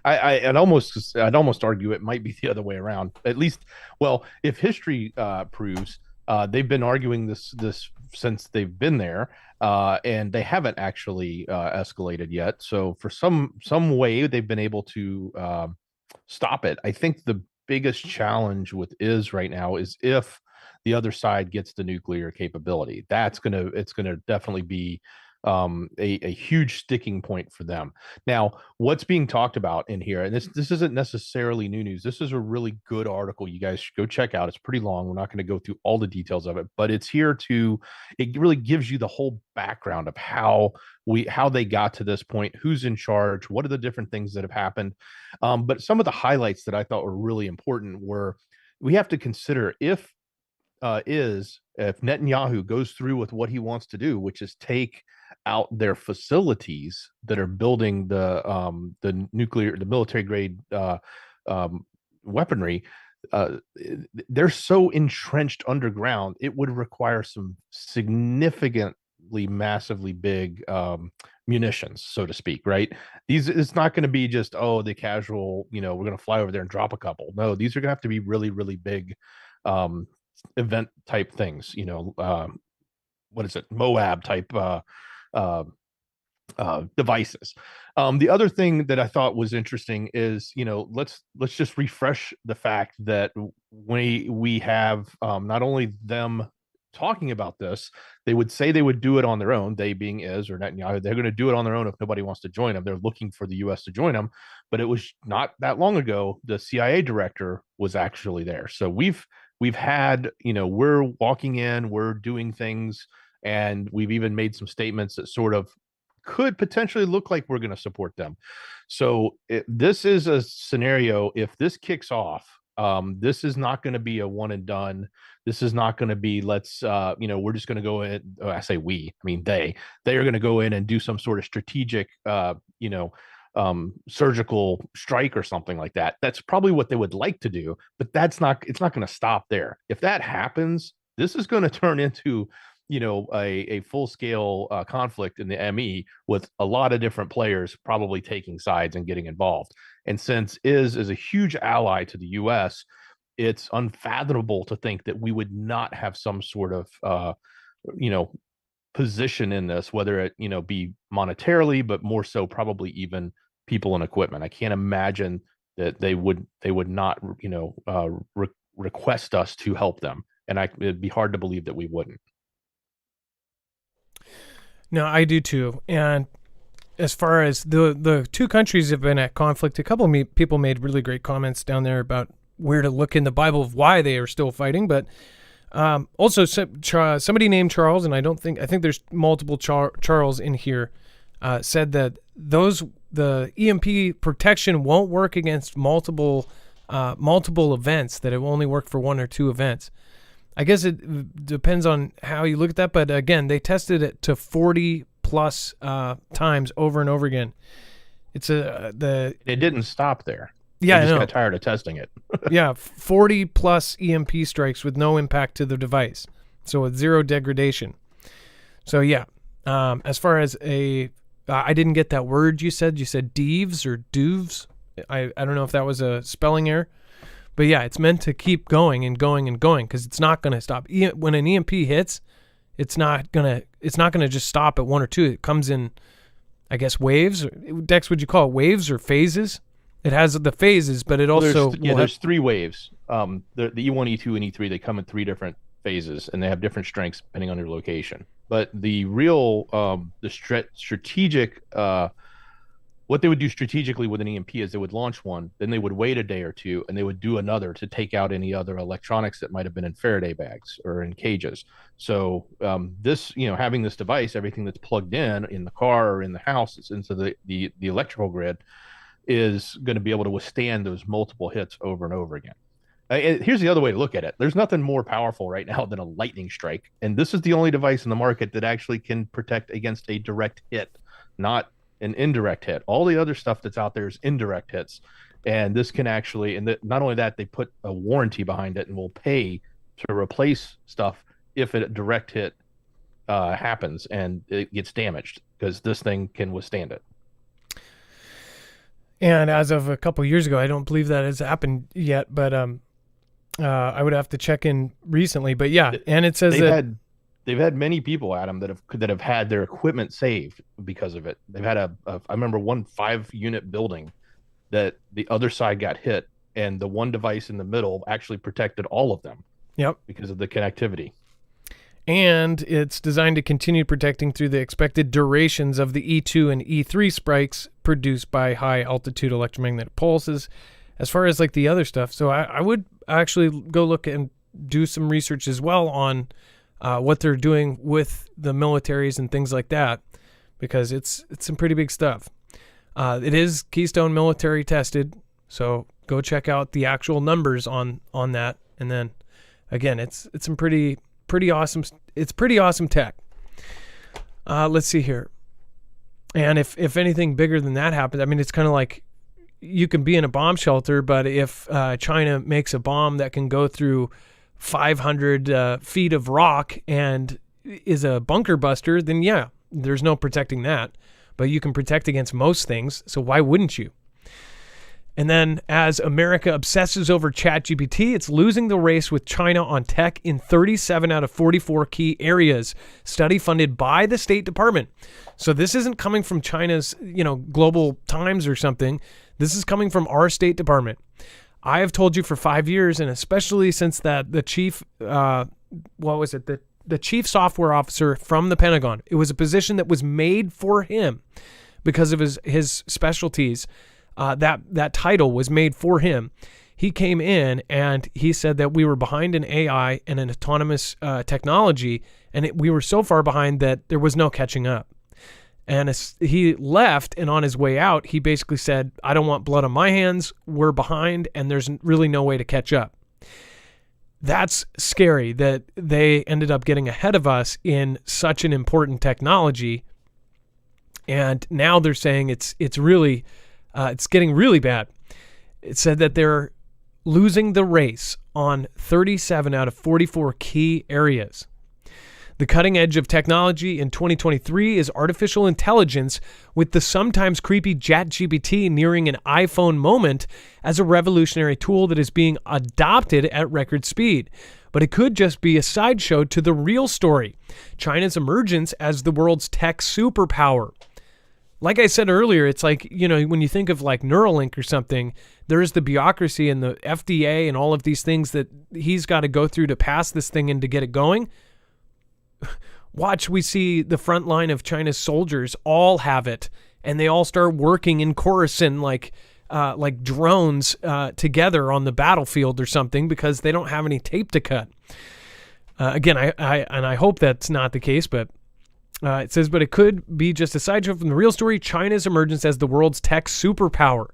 I'd almost argue it might be the other way around. At least, well, if history proves, they've been arguing this since they've been there, and they haven't actually escalated yet. So for some way, they've been able to stop it. I think the biggest challenge with is right now is if the other side gets the nuclear capability. It's gonna definitely be a huge sticking point for them. Now, what's being talked about in here, and this isn't necessarily new news. This is a really good article. You guys should go check out. It's pretty long. We're not going to go through all the details of it, but it's here to. It really gives you the whole background of how they got to this point, who's in charge, what are the different things that have happened. But some of the highlights that I thought were really important were we have to consider if Netanyahu goes through with what he wants to do, which is take out their facilities that are building the military grade weaponry. They're so entrenched underground, it would require some significantly massively big munitions, so to speak, right? It's not going to be just the casual, we're going to fly over there and drop a couple. No, these are going to have to be really, really big event type things, what is it, Moab type devices. The other thing that I thought was interesting is, let's just refresh the fact that we have not only them talking about this, they would say they would do it on their own, they being or Netanyahu, they're going to do it on their own if nobody wants to join them. They're looking for the US to join them, but it was not that long ago the CIA director was actually there. So we've had, we're walking in, we're doing things, and we've even made some statements that sort of could potentially look like we're going to support them. So this is a scenario, if this kicks off, this is not going to be a one and done. This is not going to be, we're just going to go in. I say we, I mean, they are going to go in and do some sort of strategic, surgical strike or something like that. That's probably what they would like to do, but it's not going to stop there. If that happens, this is going to turn into, a full-scale conflict in the ME with a lot of different players probably taking sides and getting involved. And since is a huge ally to the US, it's unfathomable to think that we would not have some sort of position in this, whether it be monetarily, but more so probably even people and equipment. I can't imagine that they would not request us to help them, and it'd be hard to believe that we wouldn't. No, I do too. And as far as the two countries have been at conflict, a couple of people made really great comments down there about where to look in the Bible of why they are still fighting. But also somebody named Charles, and I think there's multiple Charles in here, said that the EMP protection won't work against multiple events, that it will only work for one or two events. I guess it depends on how you look at that, but again, they tested it to 40 plus times over and over again. It didn't stop there. Yeah, they just got tired of testing it. Yeah, 40 plus EMP strikes with no impact to the device, so with zero degradation. So yeah, as far as I didn't get that word you said. You said Deves or Doves. I don't know if that was a spelling error. But yeah, it's meant to keep going and going and going because it's not going to stop. When an EMP hits, it's not gonna just stop at one or two. It comes in, I guess, waves. Dex, would you call it waves or phases? It has the phases, but it also there's three waves. The E1, E2, and E3, they come in three different phases, and they have different strengths depending on their location. But the real strategic what they would do strategically with an EMP is they would launch one, then they would wait a day or two, and they would do another to take out any other electronics that might have been in Faraday bags or in cages. So this, having this device, everything that's plugged in the car or in the house, it's into the electrical grid, is going to be able to withstand those multiple hits over and over again. Here's the other way to look at it. There's nothing more powerful right now than a lightning strike, and this is the only device in the market that actually can protect against a direct hit, not an indirect hit. All the other stuff that's out there is indirect hits, and this can actually. And not only that, they put a warranty behind it and will pay to replace stuff if a direct hit happens and it gets damaged, because this thing can withstand it. And as of a couple years ago, I don't believe that has happened yet, but I would have to check in recently. But yeah, and it says they've had many people, Adam, that have had their equipment saved because of it. They've had I remember one 5-unit building that the other side got hit, and the one device in the middle actually protected all of them. Yep, because of the connectivity. And it's designed to continue protecting through the expected durations of the E2 and E3 spikes produced by high altitude electromagnetic pulses. As far as like the other stuff, so I would actually go look and do some research as well on what they're doing with the militaries and things like that, because it's some pretty big stuff. It is Keystone military tested, so go check out the actual numbers on that. And then again, it's some pretty awesome. It's pretty awesome tech. Let's see here. And if anything bigger than that happens, I mean, it's kind of like you can be in a bomb shelter, but if China makes a bomb that can go through 500 feet of rock and is a bunker buster, then yeah, there's no protecting that. But you can protect against most things, so why wouldn't you? And then as America obsesses over ChatGPT, it's losing the race with China on tech in 37 out of 44 key areas. Study funded by the State Department. So this isn't coming from China's, Global Times or something. This is coming from our State Department. I have told you for 5 years, and especially since that the chief, the chief software officer from the Pentagon, it was a position that was made for him because of his specialties. That title was made for him. He came in and he said that we were behind in AI and an autonomous technology, and we were so far behind that there was no catching up. And he left, and on his way out, he basically said, I don't want blood on my hands. We're behind, and there's really no way to catch up. That's scary that they ended up getting ahead of us in such an important technology. And now they're saying it's really... it's getting really bad. It said that they're losing the race on 37 out of 44 key areas. The cutting edge of technology in 2023 is artificial intelligence, with the sometimes creepy ChatGPT nearing an iPhone moment as a revolutionary tool that is being adopted at record speed. But it could just be a sideshow to the real story: China's emergence as the world's tech superpower. Like I said earlier, it's like, when you think of like Neuralink or something, there's the bureaucracy and the FDA and all of these things that he's got to go through to pass this thing and to get it going. Watch, we see the front line of China's soldiers all have it, and they all start working in chorison like drones together on the battlefield or something, because they don't have any tape to cut. Again, I hope that's not the case, but it says, but it could be just a sideshow from the real story: China's emergence as the world's tech superpower.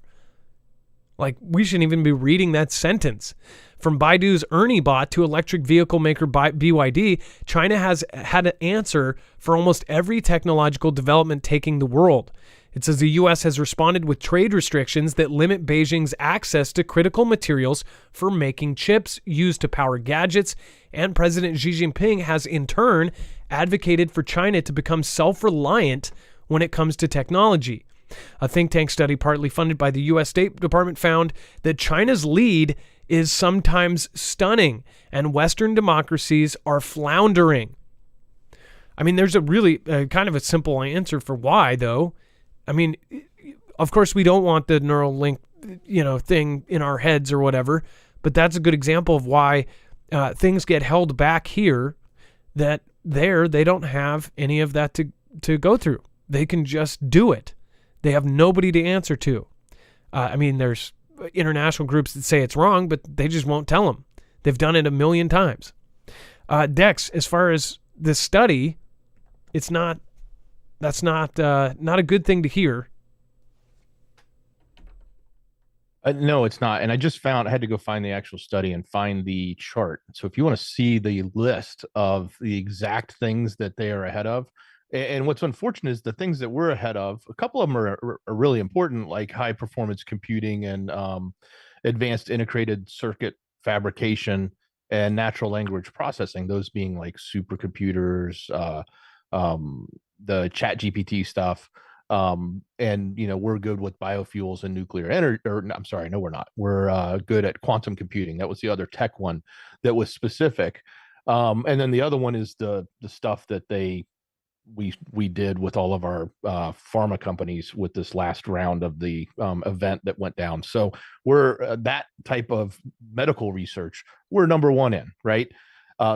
Like, we shouldn't even be reading that sentence. From Baidu's Ernie bot to electric vehicle maker BYD, China has had an answer for almost every technological development taking the world. It says the U.S. has responded with trade restrictions that limit Beijing's access to critical materials for making chips used to power gadgets, and President Xi Jinping has in turn advocated for China to become self-reliant when it comes to technology. A think tank study partly funded by the U.S. State Department found that China's lead is sometimes stunning, and Western democracies are floundering. I mean, there's a really kind of a simple answer for why, though. I mean, of course, we don't want the Neuralink, thing in our heads or whatever, but that's a good example of why things get held back here, that they don't have any of that to go through. They can just do it. They have nobody to answer to. There's international groups that say it's wrong, but they just won't tell them. They've done it a million times. Dex, as far as this study, that's not a good thing to hear. No, it's not. And I had to go find the actual study and find the chart. So if you want to see the list of the exact things that they are ahead of, and what's unfortunate is the things that we're ahead of, a couple of them are really important, like high performance computing and advanced integrated circuit fabrication and natural language processing, those being like supercomputers, the chat GPT stuff, and we're good with biofuels and nuclear energy, or I'm sorry, no, we're not. We're good at quantum computing. That was the other tech one that was specific. And then the other one is the stuff that we did with all of our pharma companies with this last round of the event that went down. So we're that type of medical research, we're number one in, right?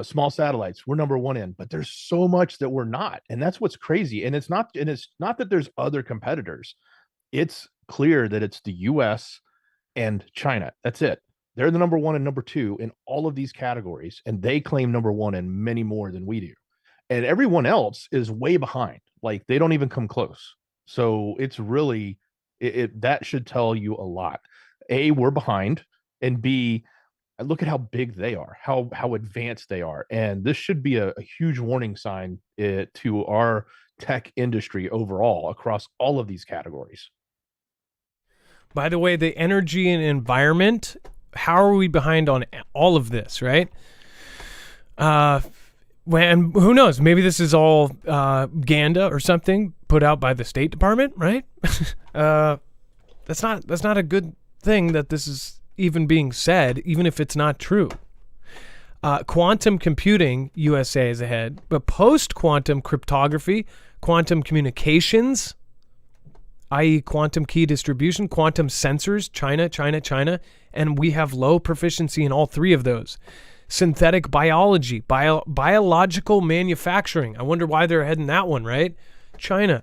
Small satellites, we're number one in, but there's so much that we're not, and that's what's crazy. And it's not that there's other competitors. It's clear that it's the U.S. and China. That's it. They're the number one and number two in all of these categories, and they claim number one in many more than we do. And everyone else is way behind. Like they don't even come close. So it's really that should tell you a lot. A, we're behind, and B, look at how big they are, how advanced they are, and this should be a huge warning sign to our tech industry overall across all of these categories. By the way, the energy and environment, how are we behind on all of this, right? When who knows? Maybe this is all Ganda or something put out by the State Department, right? That's not a good thing that this is even being said, even if it's not true. Quantum computing, USA is ahead, but post-quantum cryptography, quantum communications, i.e. quantum key distribution, quantum sensors, China, and we have low proficiency in all three of those. Synthetic biology, biological manufacturing. I wonder why they're ahead in that one, right? China.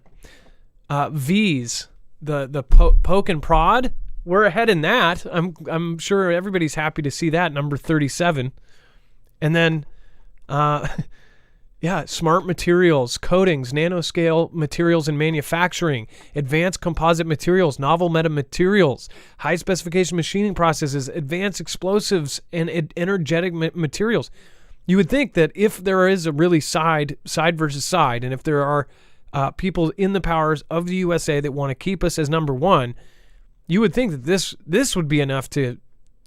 V's, the poke and prod, we're ahead in that. I'm sure everybody's happy to see that, number 37. And then, smart materials, coatings, nanoscale materials and manufacturing, advanced composite materials, novel metamaterials, high specification machining processes, advanced explosives, and energetic materials. You would think that if there is a really side versus side, and if there are people in the powers of the USA that want to keep us as number one, you would think that this would be enough to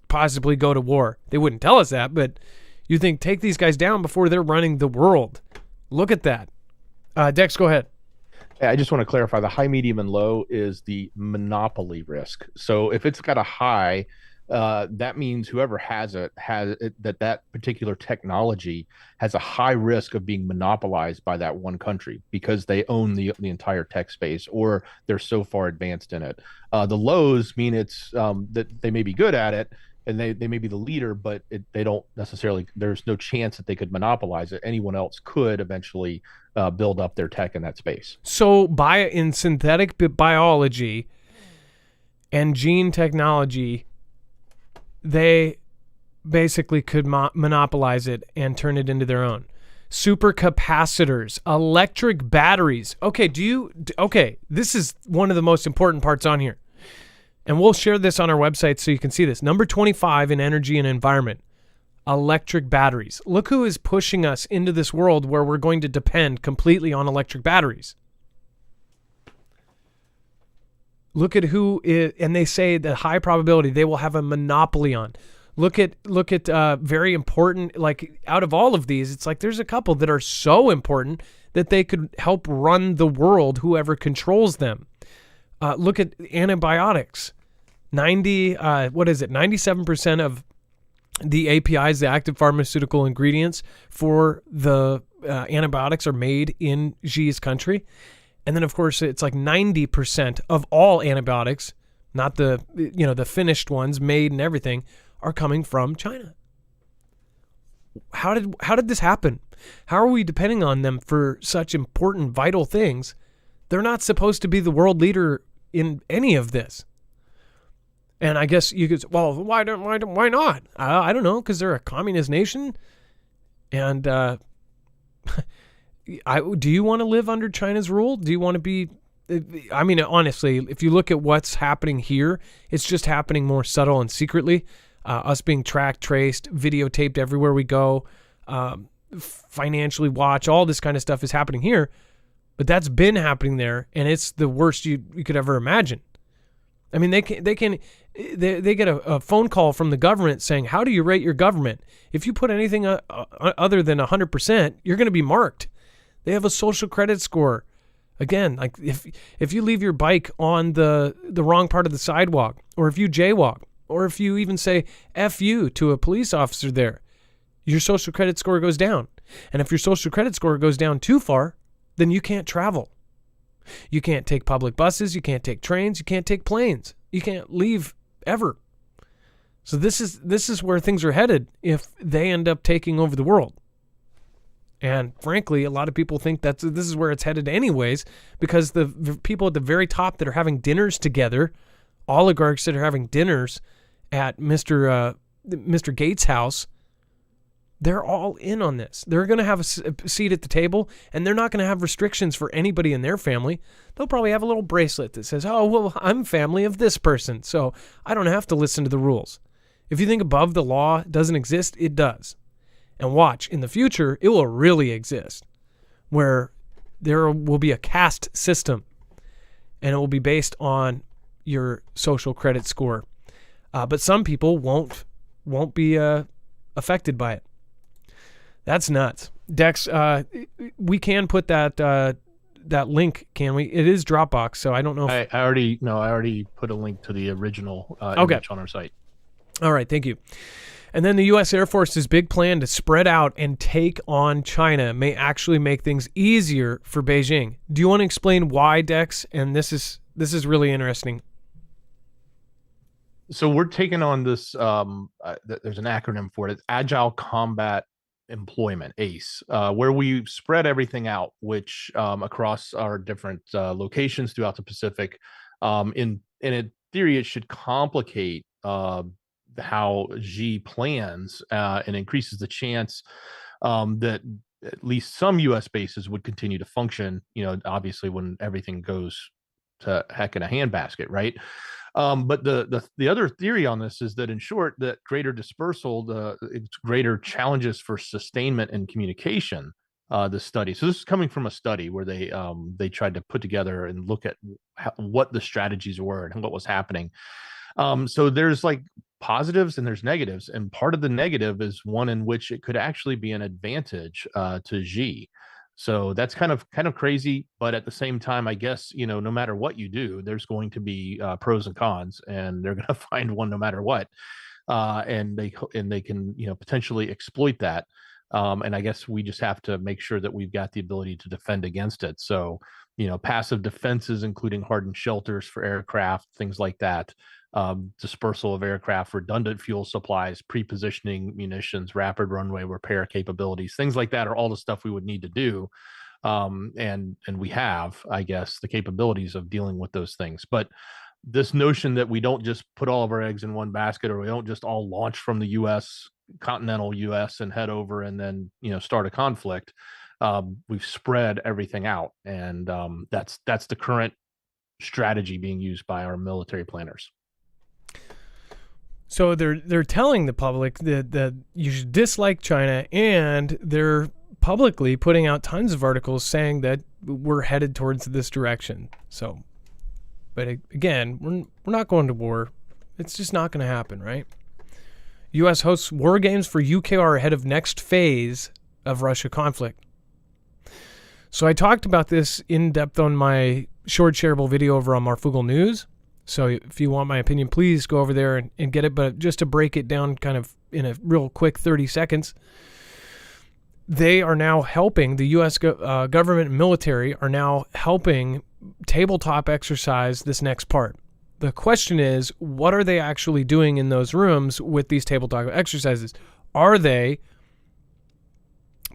possibly go to war. They wouldn't tell us that, but you think take these guys down before they're running the world. Look at that. Dex, go ahead. I just want to clarify the high, medium, and low is the monopoly risk. So if it's got a high, that means whoever has it that particular technology has a high risk of being monopolized by that one country because they own the entire tech space or they're so far advanced in it. The lows mean it's that they may be good at it and they may be the leader, but they don't necessarily. There's no chance that they could monopolize it. Anyone else could eventually build up their tech in that space. So in synthetic biology and gene technology, they basically could monopolize it and turn it into their own. Supercapacitors, electric batteries. Okay, this is one of the most important parts on here. And we'll share this on our website so you can see this. Number 25 in energy and environment, electric batteries. Look who is pushing us into this world where we're going to depend completely on electric batteries. Look at who is, and they say the high probability they will have a monopoly on. Look at very important, like out of all of these, it's like there's a couple that are so important that they could help run the world, whoever controls them. Look at antibiotics. 97% of the APIs, the active pharmaceutical ingredients for the antibiotics are made in Xi's country. And then, of course, it's like 90% of all antibiotics, not the finished ones made and everything, are coming from China. How did this happen? How are we depending on them for such important, vital things? They're not supposed to be the world leader in any of this. And I guess you could say, well, why not? I don't know, because they're a communist nation. And do you want to live under China's rule? Do you want to be I mean, honestly, if you look at what's happening here, it's just happening more subtle and secretly. Us being tracked, traced, videotaped everywhere we go, financially watched, all this kind of stuff is happening here. But that's been happening there, and it's the worst you could ever imagine. I mean, they get a phone call from the government saying, how do you rate your government? If you put anything other than 100%, you're going to be marked. They have a social credit score. Again, like if you leave your bike on the wrong part of the sidewalk, or if you jaywalk, or if you even say F you to a police officer there, your social credit score goes down. And if your social credit score goes down too far, then you can't travel. You can't take public buses, you can't take trains, you can't take planes. You can't leave ever. So this is where things are headed if they end up taking over the world. And frankly, a lot of people think this is where it's headed anyways, because the people at the very top that are having dinners together, oligarchs that are having dinners at Mr. Gates' house, they're all in on this. They're going to have a seat at the table, and they're not going to have restrictions for anybody in their family. They'll probably have a little bracelet that says, oh, well, I'm family of this person, so I don't have to listen to the rules. If you think above the law doesn't exist, it does. And watch, in the future, it will really exist, where there will be a caste system, and it will be based on your social credit score. But some people won't be affected by it. That's nuts. Dex, we can put that link, can we? It is Dropbox, so I don't know. I already put a link to the original image on our site. All right, thank you. And then the U.S. Air Force's big plan to spread out and take on China may actually make things easier for Beijing. Do you want to explain why, Dex? And this is really interesting. So we're taking on this, there's an acronym for it, it's Agile Combat Employment, ACE, where we spread everything out, which across our different locations throughout the Pacific. In theory, it should complicate how Xi plans and increases the chance that at least some U.S. bases would continue to function, obviously when everything goes to heck in a handbasket, right? But the other theory on this is that, in short, that greater dispersal, it's greater challenges for sustainment and communication. The study. So this is coming from a study where they tried to put together and look at what the strategies were and what was happening. So there's like positives and there's negatives, and part of the negative is one in which it could actually be an advantage to Xi. So that's kind of crazy, but at the same time, I guess, no matter what you do, there's going to be pros and cons, and they're going to find one no matter what, and they can potentially exploit that. And I guess we just have to make sure that we've got the ability to defend against it. So passive defenses, including hardened shelters for aircraft, things like that. Dispersal of aircraft, redundant fuel supplies, pre-positioning munitions, rapid runway repair capabilities, things like that are all the stuff we would need to do. And we have, I guess, the capabilities of dealing with those things. But this notion that we don't just put all of our eggs in one basket, or we don't just all launch from the U.S., continental U.S., and head over and then, start a conflict. We've spread everything out. And that's the current strategy being used by our military planners. So they're telling the public that you should dislike China, and they're publicly putting out tons of articles saying that we're headed towards this direction. So, but again, we're not going to war. It's just not going to happen, right? U.S. hosts war games for UKR ahead of next phase of Russia conflict. So I talked about this in depth on my short shareable video over on Marfoogle News. So if you want my opinion, please go over there and get it. But just to break it down kind of in a real quick 30 seconds, they are now helping, the U.S. government and military are now helping tabletop exercise this next part. The question is, what are they actually doing in those rooms with these tabletop exercises? Are they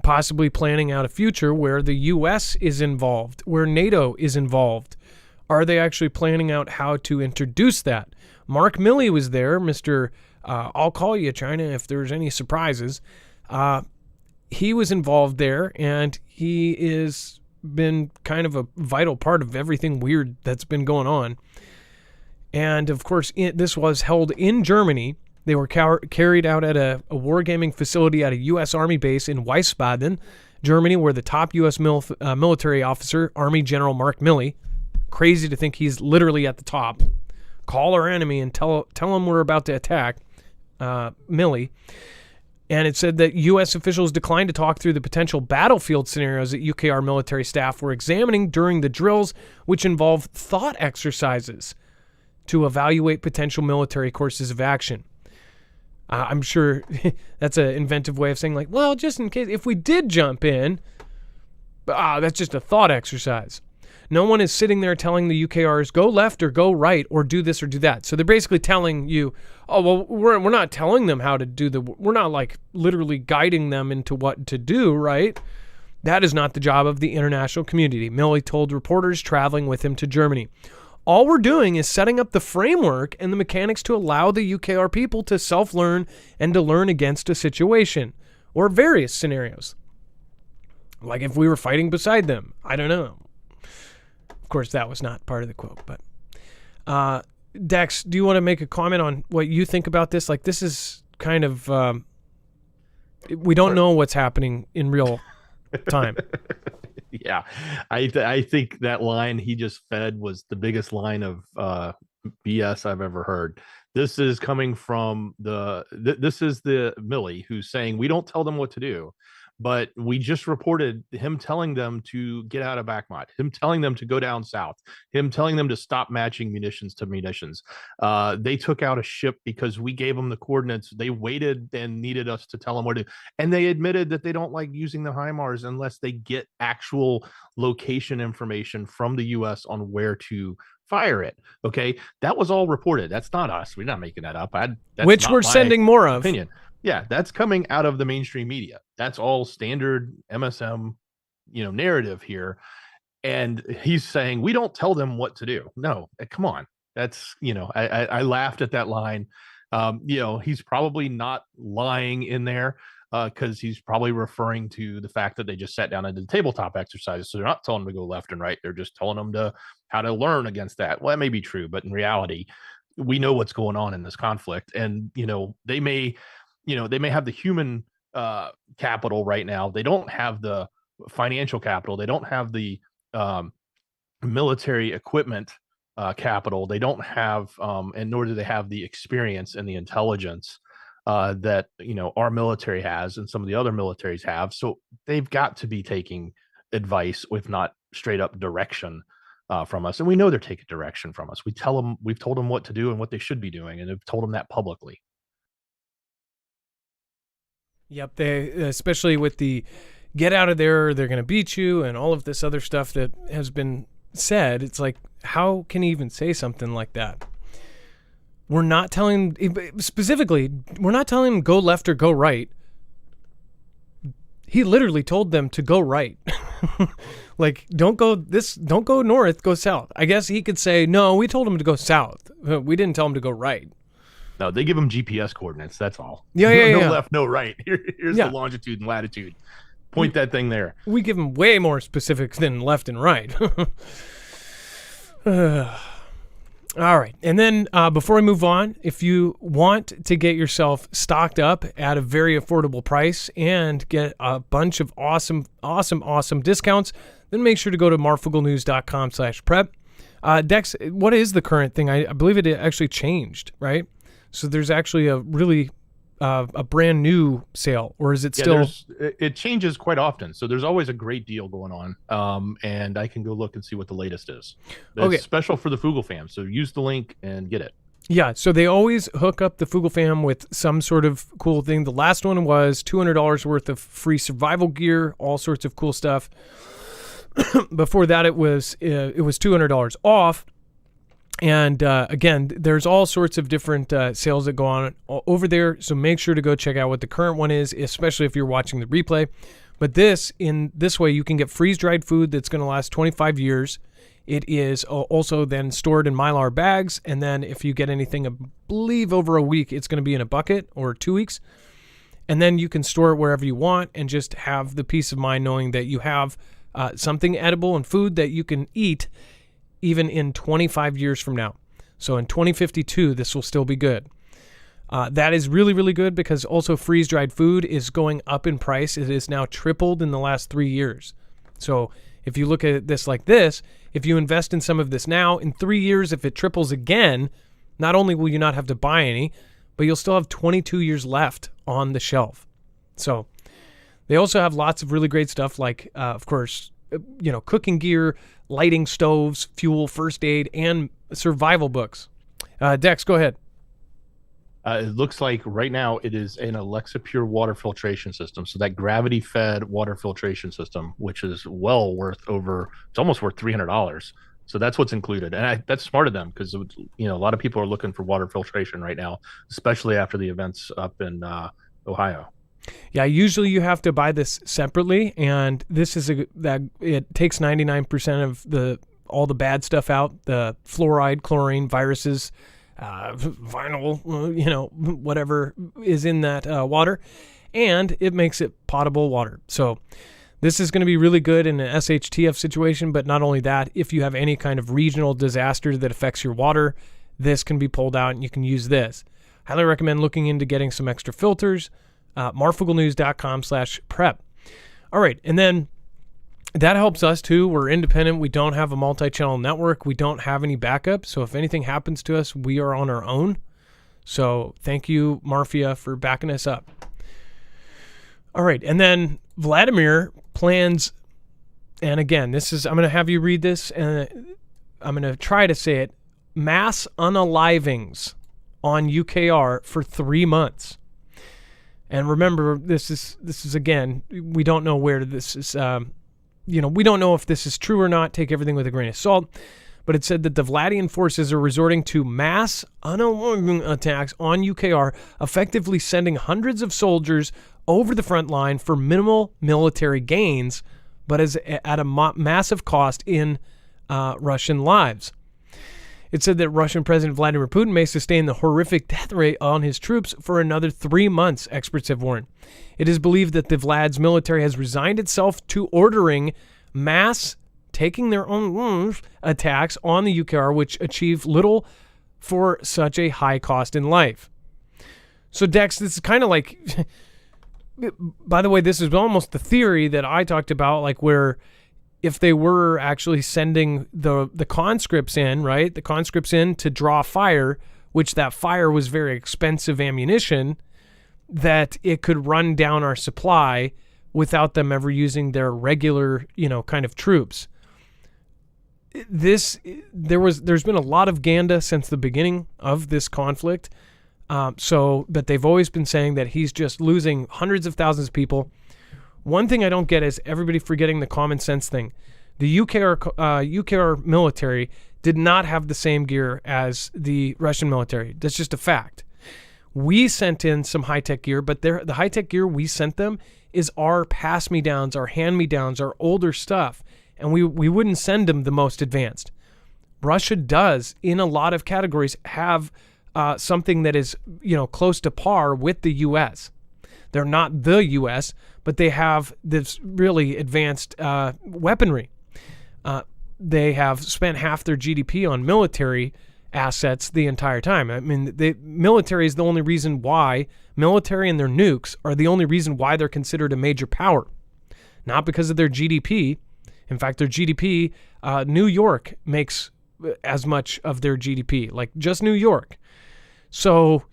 possibly planning out a future where the U.S. is involved, where NATO is involved? Are they actually planning out how to introduce that? Mark Milley was there, Mr. I'll call you, China, if there's any surprises. He was involved there, and he is been kind of a vital part of everything weird that's been going on. And of course, this was held in Germany. They were carried out at a wargaming facility at a U.S. Army base in Wiesbaden, Germany, where the top U.S. military officer, Army General Mark Milley, crazy to think he's literally at the top, call our enemy and tell him we're about to attack, Milley. And it said that U.S. officials declined to talk through the potential battlefield scenarios that UKR military staff were examining during the drills, which involved thought exercises to evaluate potential military courses of action. I'm sure that's an inventive way of saying, like, well, just in case, if we did jump in, that's just a thought exercise. No one is sitting there telling the UKRs, go left or go right or do this or do that. So they're basically telling you, oh, well, we're not telling them how to do we're not like literally guiding them into what to do, right? That is not the job of the international community, Milley told reporters traveling with him to Germany. All we're doing is setting up the framework and the mechanics to allow the UKR people to self-learn and to learn against a situation or various scenarios. Like if we were fighting beside them. I don't know. Of course, that was not part of the quote. But Dex, do you want to make a comment on what you think about this? Like this is kind of, we don't know what's happening in real time. Yeah, I think that line he just fed was the biggest line of BS I've ever heard. This is coming from this is the Milley who's saying we don't tell them what to do, but we just reported him telling them to get out of Bakhmut, him telling them to go down south, him telling them to stop matching munitions to munitions. They took out a ship because we gave them the coordinates. They waited and needed us to tell them what to do. And they admitted that they don't like using the HIMARS unless they get actual location information from the U.S. on where to fire it. Okay, that was all reported. That's not us. We're not making that up. Which we're sending more of. Opinion. Yeah, that's coming out of the mainstream media. That's all standard MSM, narrative here. And he's saying we don't tell them what to do. No, come on. That's I laughed at that line. He's probably not lying in there because he's probably referring to the fact that they just sat down and did tabletop exercises. So they're not telling them to go left and right. They're just telling them how to learn against that. Well, that may be true, but in reality, we know what's going on in this conflict, and they may have the human capital right now. They don't have the financial capital. They don't have the military equipment capital. They don't have, and nor do they have the experience and the intelligence that our military has and some of the other militaries have. So they've got to be taking advice, if not straight up direction from us. And we know they're taking direction from us. We've told them what to do and what they should be doing, and have told them that publicly. Yep, they especially with the get out of there, they're going to beat you, and all of this other stuff that has been said. It's like, how can he even say something like that? We're not telling specifically. We're not telling him go left or go right. He literally told them to go right. Like, don't go north, go south. I guess he could say, no, we told him to go south. We didn't tell him to go right. No, they give them GPS coordinates. That's all. Yeah. No left, no right. Here's the longitude and latitude. Point that thing there. We give them way more specifics than left and right. All right. And then before we move on, if you want to get yourself stocked up at a very affordable price and get a bunch of awesome discounts, then make sure to go to marfugglenews.com/prep. Dex, what is the current thing? I believe it actually changed, right? So there's actually a really a brand new sale, or is it still? It changes quite often. So there's always a great deal going on, and I can go look and see what the latest is. It's special for the Foogle fam. So use the link and get it. Yeah, so they always hook up the Foogle fam with some sort of cool thing. The last one was $200 worth of free survival gear, all sorts of cool stuff. Before that, it was $200 off. And again, there's all sorts of different sales that go on over there. So make sure to go check out what the current one is, especially if you're watching the replay. But in this way, you can get freeze-dried food that's going to last 25 years. It is also then stored in Mylar bags. And then if you get anything, I believe over a week, it's going to be in a bucket, or 2 weeks. And then you can store it wherever you want and just have the peace of mind knowing that you have something edible and food that you can eat even in 25 years from now. So in 2052, this will still be good. That is really, really good because also freeze-dried food is going up in price. It is now tripled in the last 3 years. So if you look at this like this, if you invest in some of this now, in 3 years, if it triples again, not only will you not have to buy any, but you'll still have 22 years left on the shelf. So they also have lots of really great stuff like, of course, cooking gear, lighting stoves, fuel, first aid, and survival books. Dex, go ahead. It looks like right now it is an Alexa Pure water filtration system. So that gravity-fed water filtration system, which is well worth it's almost worth $300. So that's what's included. And that's smart of them because, a lot of people are looking for water filtration right now, especially after the events up in Ohio. Yeah, usually you have to buy this separately, and this is it takes 99% of all the bad stuff out, the fluoride, chlorine, viruses, vinyl, whatever is in that water, and it makes it potable water. So this is going to be really good in an SHTF situation, but not only that, if you have any kind of regional disaster that affects your water, this can be pulled out and you can use this. Highly recommend looking into getting some extra filters. marfugglenews.com/prep. All right, and then that helps us too. We're independent. We don't have a multi-channel network. We don't have any backup. So if anything happens to us, we are on our own. So thank you, Marfia, for backing us up. All right, and then Vladimir plans, and again, I'm going to have you read this, and I'm going to try to say it, mass unalivings on UKR for 3 months. And remember, this is again, we don't know where this is, we don't know if this is true or not. Take everything with a grain of salt. But it said that the Vladian forces are resorting to mass unaliving attacks on UKR, effectively sending hundreds of soldiers over the front line for minimal military gains, but at a massive cost in Russian lives. It said that Russian President Vladimir Putin may sustain the horrific death rate on his troops for another 3 months, experts have warned. It is believed that the Vlad's military has resigned itself to ordering mass taking their own attacks on the UKR, which achieve little for such a high cost in life. So, Dex, this is kind of like, by the way, this is almost the theory that I talked about, like where if they were actually sending the conscripts in, right, the conscripts in to draw fire, which that fire was very expensive ammunition, that it could run down our supply without them ever using their regular, kind of troops. There's been a lot of Ganda since the beginning of this conflict. But they've always been saying that he's just losing hundreds of thousands of people. One thing I don't get is everybody forgetting the common sense thing. The UKR military did not have the same gear as the Russian military. That's just a fact. We sent in some high-tech gear, but the high-tech gear we sent them is our pass-me-downs, our hand-me-downs, our older stuff, and we wouldn't send them the most advanced. Russia does, in a lot of categories, have something that is, close to par with the U.S. They're not the U.S., but they have this really advanced weaponry. They have spent half their GDP on military assets the entire time. I mean, the military is the only reason why, military and their nukes are the only reason why they're considered a major power. Not because of their GDP. In fact, their GDP, New York makes as much of their GDP, like just New York. So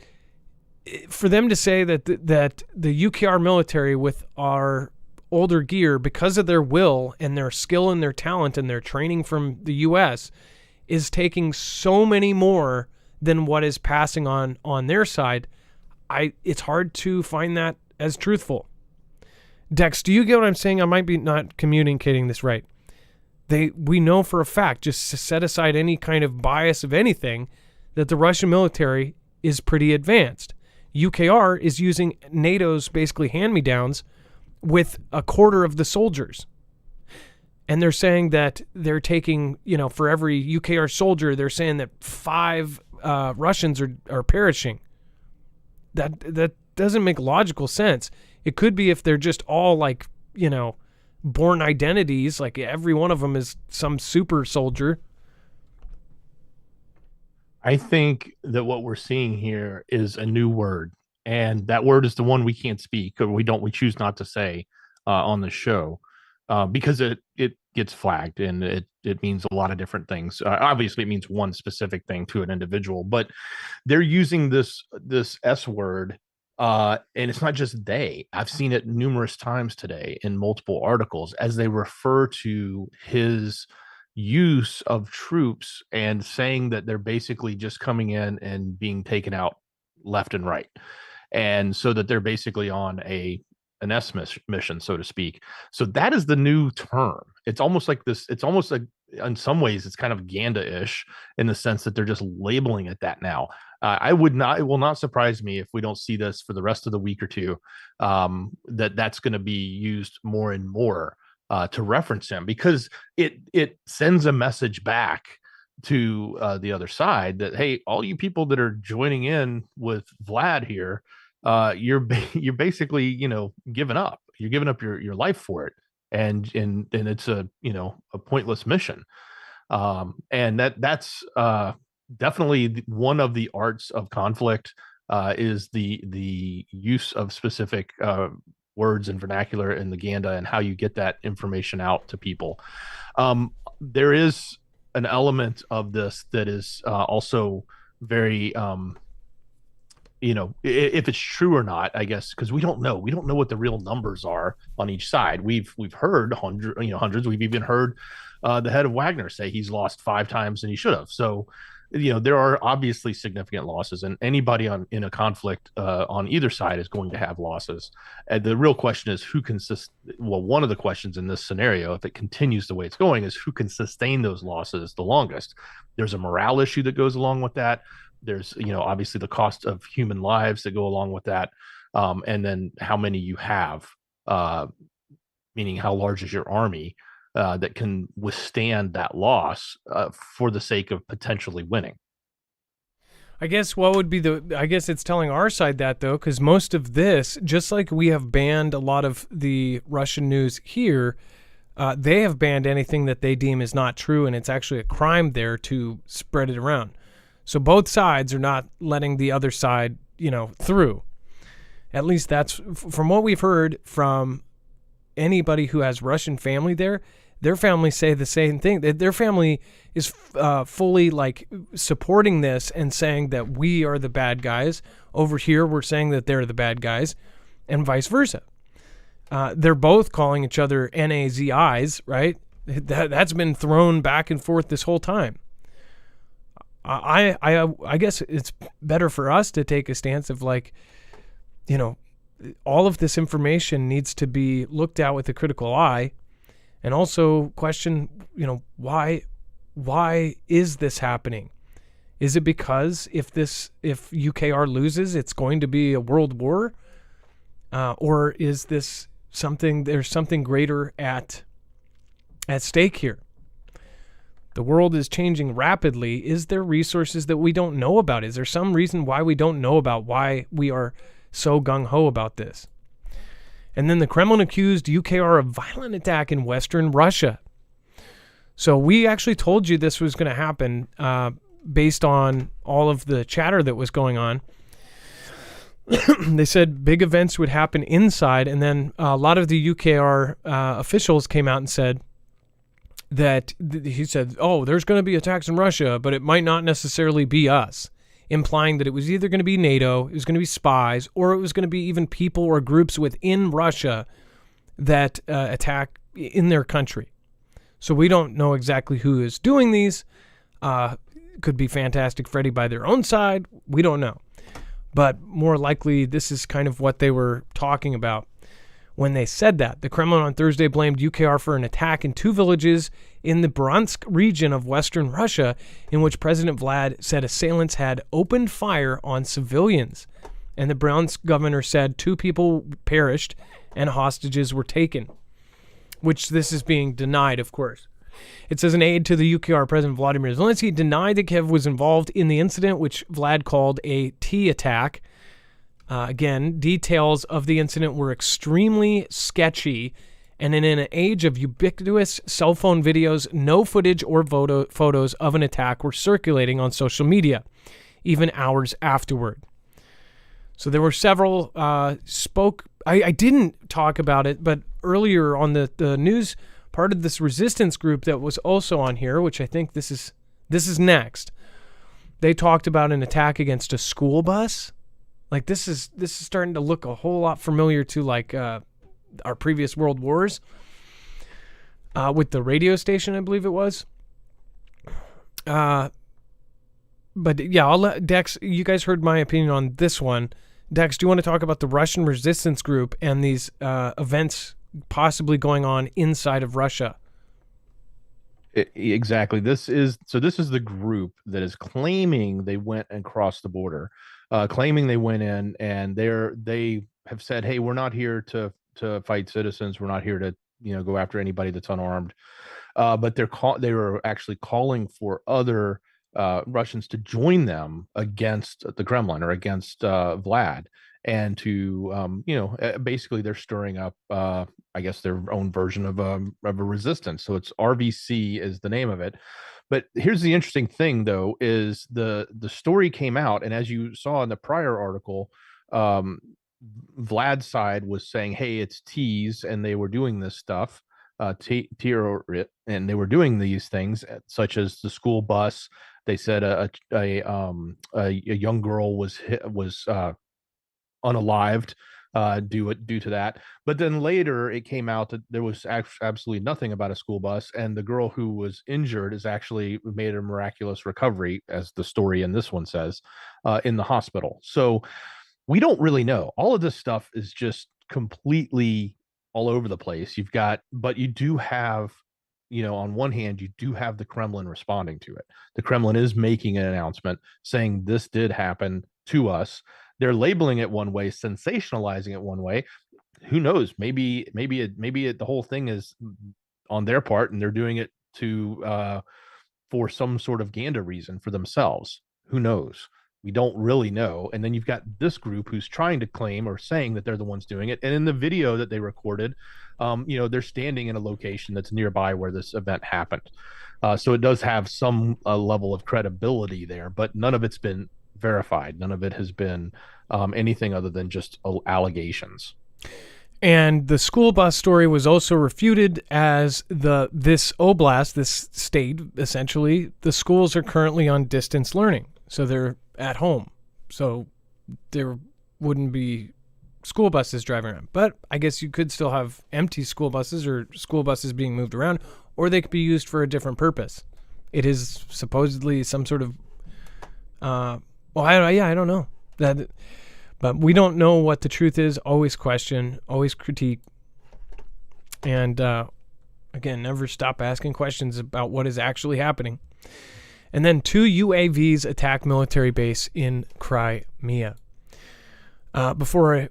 for them to say that the UKR military with our older gear, because of their will and their skill and their talent and their training from the U.S., is taking so many more than what is passing on their side, it's hard to find that as truthful. Dex, do you get what I'm saying? I might be not communicating this right. We know for a fact, just to set aside any kind of bias of anything, that the Russian military is pretty advanced. UKR is using NATO's basically hand-me-downs with a quarter of the soldiers. And they're saying that they're taking, for every UKR soldier, they're saying that 5 Russians are perishing. That doesn't make logical sense. It could be if they're just all like, born identities. Like every one of them is some super soldier. I think that what we're seeing here is a new word, and that word is the one we can't speak, or we choose not to say on the show, because it gets flagged, and it means a lot of different things. Obviously, it means one specific thing to an individual, but they're using this S word, and it's not just they. I've seen it numerous times today in multiple articles as they refer to his use of troops and saying that they're basically just coming in and being taken out left and right, and so that they're basically on an mission, so to speak. So that is the new term. It's almost like this. It's almost like, in some ways, it's kind of Ganda-ish in the sense that they're just labeling it that now. I would not. It will not surprise me if we don't see this for the rest of the week or two. That's going to be used more and more to reference him, because it sends a message back to the other side that, hey, all you people that are joining in with Vlad here, you're basically, giving up. You're giving up your life for it, and it's a pointless mission. And that's definitely one of the arts of conflict, is the use of specific words and vernacular in the Ganda, and how you get that information out to people. There is an element of this that is also very if it's true or not, I guess, because we don't know what the real numbers are on each side. We've heard hundreds. We've even heard the head of Wagner say he's lost 5 times than he should have. So there are obviously significant losses, and anybody in a conflict on either side is going to have losses. And the real question is one of the questions in this scenario, if it continues the way it's going, is who can sustain those losses the longest. There's a morale issue that goes along with that. There's, obviously the cost of human lives that go along with that. And then how many you have, meaning how large is your army that can withstand that loss for the sake of potentially winning. I guess I guess it's telling our side that, though, because most of this, just like we have banned a lot of the Russian news here, they have banned anything that they deem is not true, and it's actually a crime there to spread it around. So both sides are not letting the other side, through. At least that's from what we've heard from anybody who has Russian family there. Their family say the same thing. Their family is fully supporting this and saying that we are the bad guys. Over here, we're saying that they're the bad guys, and vice versa. They're both calling each other NAZIs, right? That's been thrown back and forth this whole time. I guess it's better for us to take a stance of all of this information needs to be looked at with a critical eye, and also question, why is this happening? Is it because if UKR loses, it's going to be a world war? Or is this there's something greater at stake here? The world is changing rapidly. Is there resources that we don't know about? Is there some reason why we don't know about why we are so gung-ho about this? And then the Kremlin accused UKR of violent attack in Western Russia. So we actually told you this was going to happen based on all of the chatter that was going on. They said big events would happen inside, and then a lot of the UKR officials came out and said that he said, there's going to be attacks in Russia, but it might not necessarily be us, implying that it was either going to be NATO, it was going to be spies, or it was going to be even people or groups within Russia that attack in their country. So we don't know exactly who is doing these. Could be Fantastic Freddy by their own side. We don't know. But more likely, this is kind of what they were talking about when they said that. The Kremlin on Thursday blamed UKR for an attack in 2 villages in the Bryansk region of Western Russia, in which President Vlad said assailants had opened fire on civilians. And the Bryansk governor said 2 people perished and hostages were taken, which this is being denied, of course. It says an aide to the UKR President Vladimir Zelensky denied that Kiev was involved in the incident, which Vlad called a T attack. Again, details of the incident were extremely sketchy And in an age of ubiquitous cell phone videos, no footage or photos of an attack were circulating on social media, even hours afterward. So there were several I didn't talk about it, but earlier on the news, part of this resistance group that was also on here, which I think this is next. They talked about an attack against a school bus. Like this is starting to look a whole lot familiar to like our previous world wars with the radio station, I believe it was. But yeah, I'll let Dex. You guys heard my opinion on this one. Dex, do you want to talk about the Russian resistance group and these events possibly going on inside of Russia? Exactly. This is the group that is claiming they went and crossed the border, claiming they went in, and they have said, "Hey, we're not here to fight citizens. We're not here to go after anybody that's unarmed." But they were actually calling for other Russians to join them against the Kremlin or against Vlad, and to basically they're stirring up I guess their own version of a resistance. So it's RVC is the name of it. But here's the interesting thing, though, is the story came out, and as you saw in the prior article, Vlad's side was saying, "Hey, it's tease," and they were doing this stuff, and they were doing these things, such as the school bus. They said a young girl was unalived due to that. But then later it came out that there was absolutely nothing about a school bus, and the girl who was injured is actually made a miraculous recovery, as the story in this one says, in the hospital. So we don't really know. All of this stuff is just completely all over the place. But you do have, on one hand, you do have the Kremlin responding to it. The Kremlin is making an announcement saying this did happen to us. They're labeling it one way, sensationalizing it one way. Who knows? Maybe the whole thing is on their part, and they're doing it for some sort of Ganda reason for themselves. Who knows? We don't really know. And then you've got this group who's trying to claim or saying that they're the ones doing it. And in the video that they recorded, they're standing in a location that's nearby where this event happened. So it does have some level of credibility there, but none of it's been verified. None of it has been anything other than just allegations. And the school bus story was also refuted as this oblast, this state, essentially, the schools are currently on distance learning. So they're at home. So there wouldn't be school buses driving around. But I guess you could still have empty school buses or school buses being moved around, or they could be used for a different purpose. It is supposedly some sort of, I don't know. But we don't know what the truth is. Always question, always critique. And again, never stop asking questions about what is actually happening. And then 2 UAVs attack military base in Crimea. Before I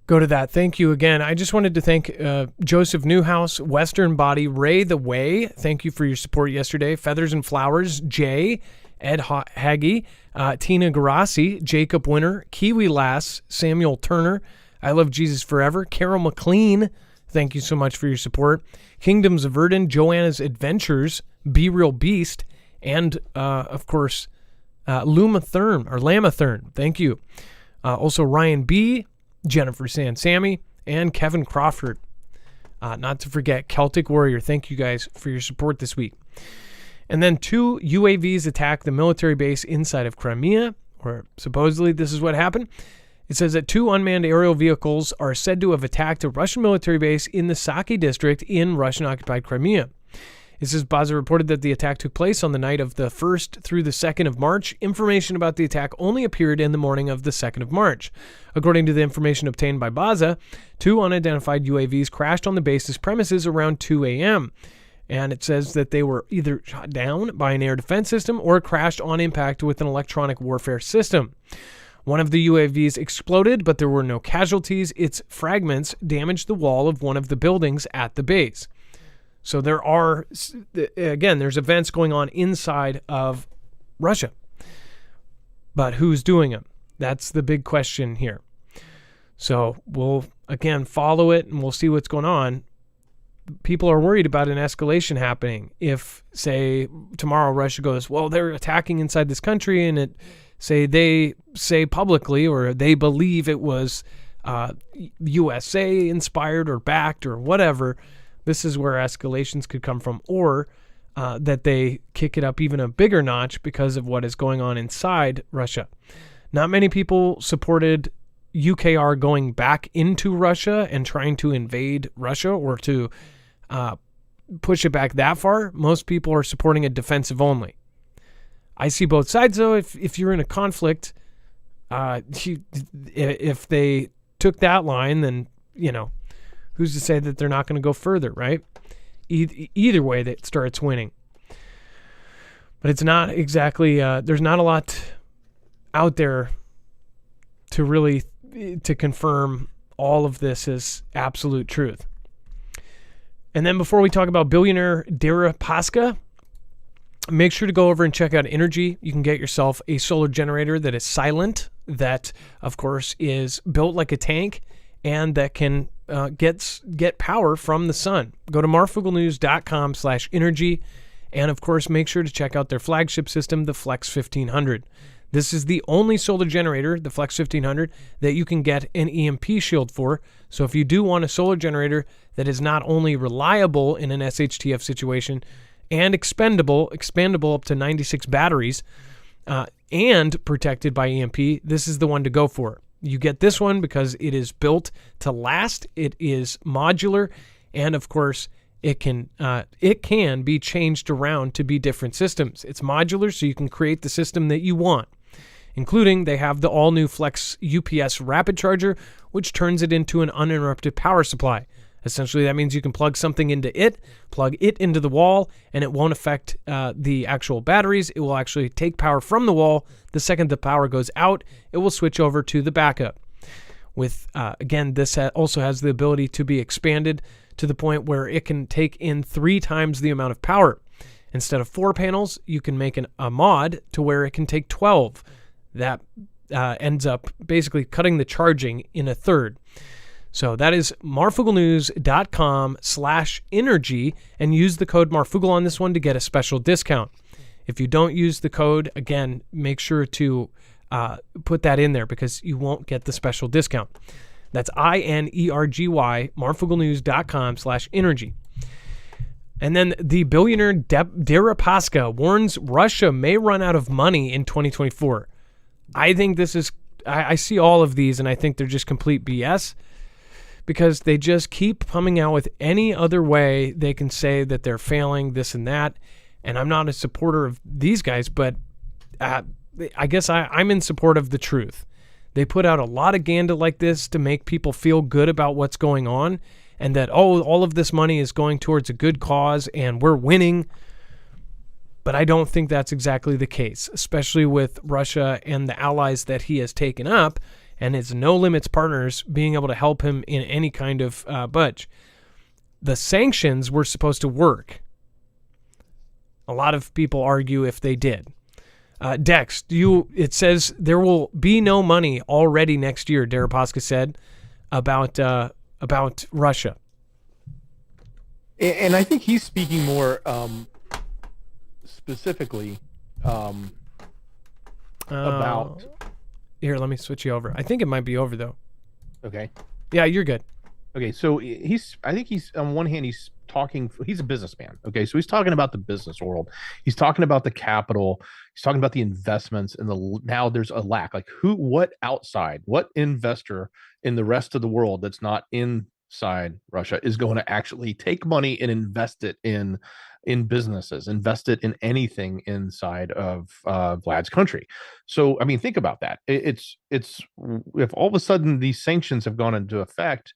go to that, thank you again. I just wanted to thank Joseph Newhouse, Western Body, Ray the Way. Thank you for your support yesterday. Feathers and Flowers, Jay, Ed Haggy, Tina Garassi, Jacob Winter, Kiwi Lass, Samuel Turner, I Love Jesus Forever, Carol McLean. Thank you so much for your support. Kingdoms of Verdun, Joanna's Adventures, Be Real Beast, and, of course, Lamathern. Thank you. Also, Ryan B., Jennifer Sammy, and Kevin Crawford. Not to forget, Celtic Warrior. Thank you guys for your support this week. And then 2 UAVs attack the military base inside of Crimea, or supposedly this is what happened. It says that 2 unmanned aerial vehicles are said to have attacked a Russian military base in the Saki district in Russian-occupied Crimea. It says Baza reported that the attack took place on the night of the 1st through the 2nd of March. Information about the attack only appeared in the morning of the 2nd of March. According to the information obtained by Baza, 2 unidentified UAVs crashed on the base's premises around 2 a.m., and it says that they were either shot down by an air defense system or crashed on impact with an electronic warfare system. One of the UAVs exploded, but there were no casualties. Its fragments damaged the wall of one of the buildings at the base. So there's events going on inside of Russia. But who's doing them? That's the big question here. So we'll, again, follow it, and we'll see what's going on. people are worried about an escalation happening. If, say, tomorrow Russia goes, well, they're attacking inside this country, and they say publicly, or they believe it was USA inspired or backed or whatever, this is where escalations could come from, or that they kick it up even a bigger notch because of what is going on inside Russia. Not many people supported UKR going back into Russia and trying to invade Russia or to push it back that far. Most people are supporting a defensive only. I see both sides, though. If you're in a conflict, if they took that line, then, who's to say that they're not going to go further, right? Either way, that starts winning. But it's not exactly, there's not a lot out there to confirm all of this as absolute truth. And then before we talk about billionaire Deripaska, make sure to go over and check out Energy. You can get yourself a solar generator that is silent, that, of course, is built like a tank, and that can get power from the sun. Go to marfooglenews.com/energy, and, of course, make sure to check out their flagship system, the Flex 1500. This is the only solar generator, the Flex 1500, that you can get an EMP shield for. So if you do want a solar generator that is not only reliable in an SHTF situation and expandable up to 96 batteries, and protected by EMP, this is the one to go for. You get this one because it is built to last, it is modular, and of course, it can be changed around to be different systems. It's modular, so you can create the system that you want. Including, they have the all-new Flex UPS rapid charger, which turns it into an uninterrupted power supply. Essentially, that means you can plug something into it, plug it into the wall, and it won't affect the actual batteries. It will actually take power from the wall. The second the power goes out, it will switch over to the backup. With again, this also has the ability to be expanded to the point where it can take in 3 times the amount of power. Instead of 4 panels, you can make a mod to where it can take 12. That ends up basically cutting the charging in a third. So that is marfooglenews.com/energy, and use the code Marfoogle on this one to get a special discount. If you don't use the code, again, make sure to put that in there because you won't get the special discount. That's INERGY, marfooglenews.com/energy. And then the billionaire Deripaska warns Russia may run out of money in 2024. I think this is, I see all of these and I think they're just complete BS because they just keep coming out with any other way they can say that they're failing this and that. And I'm not a supporter of these guys, but I guess I'm in support of the truth. They put out a lot of ganda like this to make people feel good about what's going on and that, all of this money is going towards a good cause and we're winning. But I don't think that's exactly the case, especially with Russia and the allies that he has taken up and his no limits partners being able to help him in any kind of budge. The sanctions were supposed to work. A lot of people argue if they did. Dex, it says there will be no money already next year, Deripaska said about Russia. And I think he's speaking more specifically about. Here, let me switch you over. I think it might be over though. Okay. Yeah, you're good. Okay, so I think he's on one hand he's a businessman. Okay, so he's talking about the business world. He's talking about the capital. He's talking about the investments and now there's a lack. Like what investor in the rest of the world that's not inside Russia is going to actually take money and invest it in businesses, invest it in anything inside of Vlad's country. So, I mean, think about that. It's if all of a sudden these sanctions have gone into effect,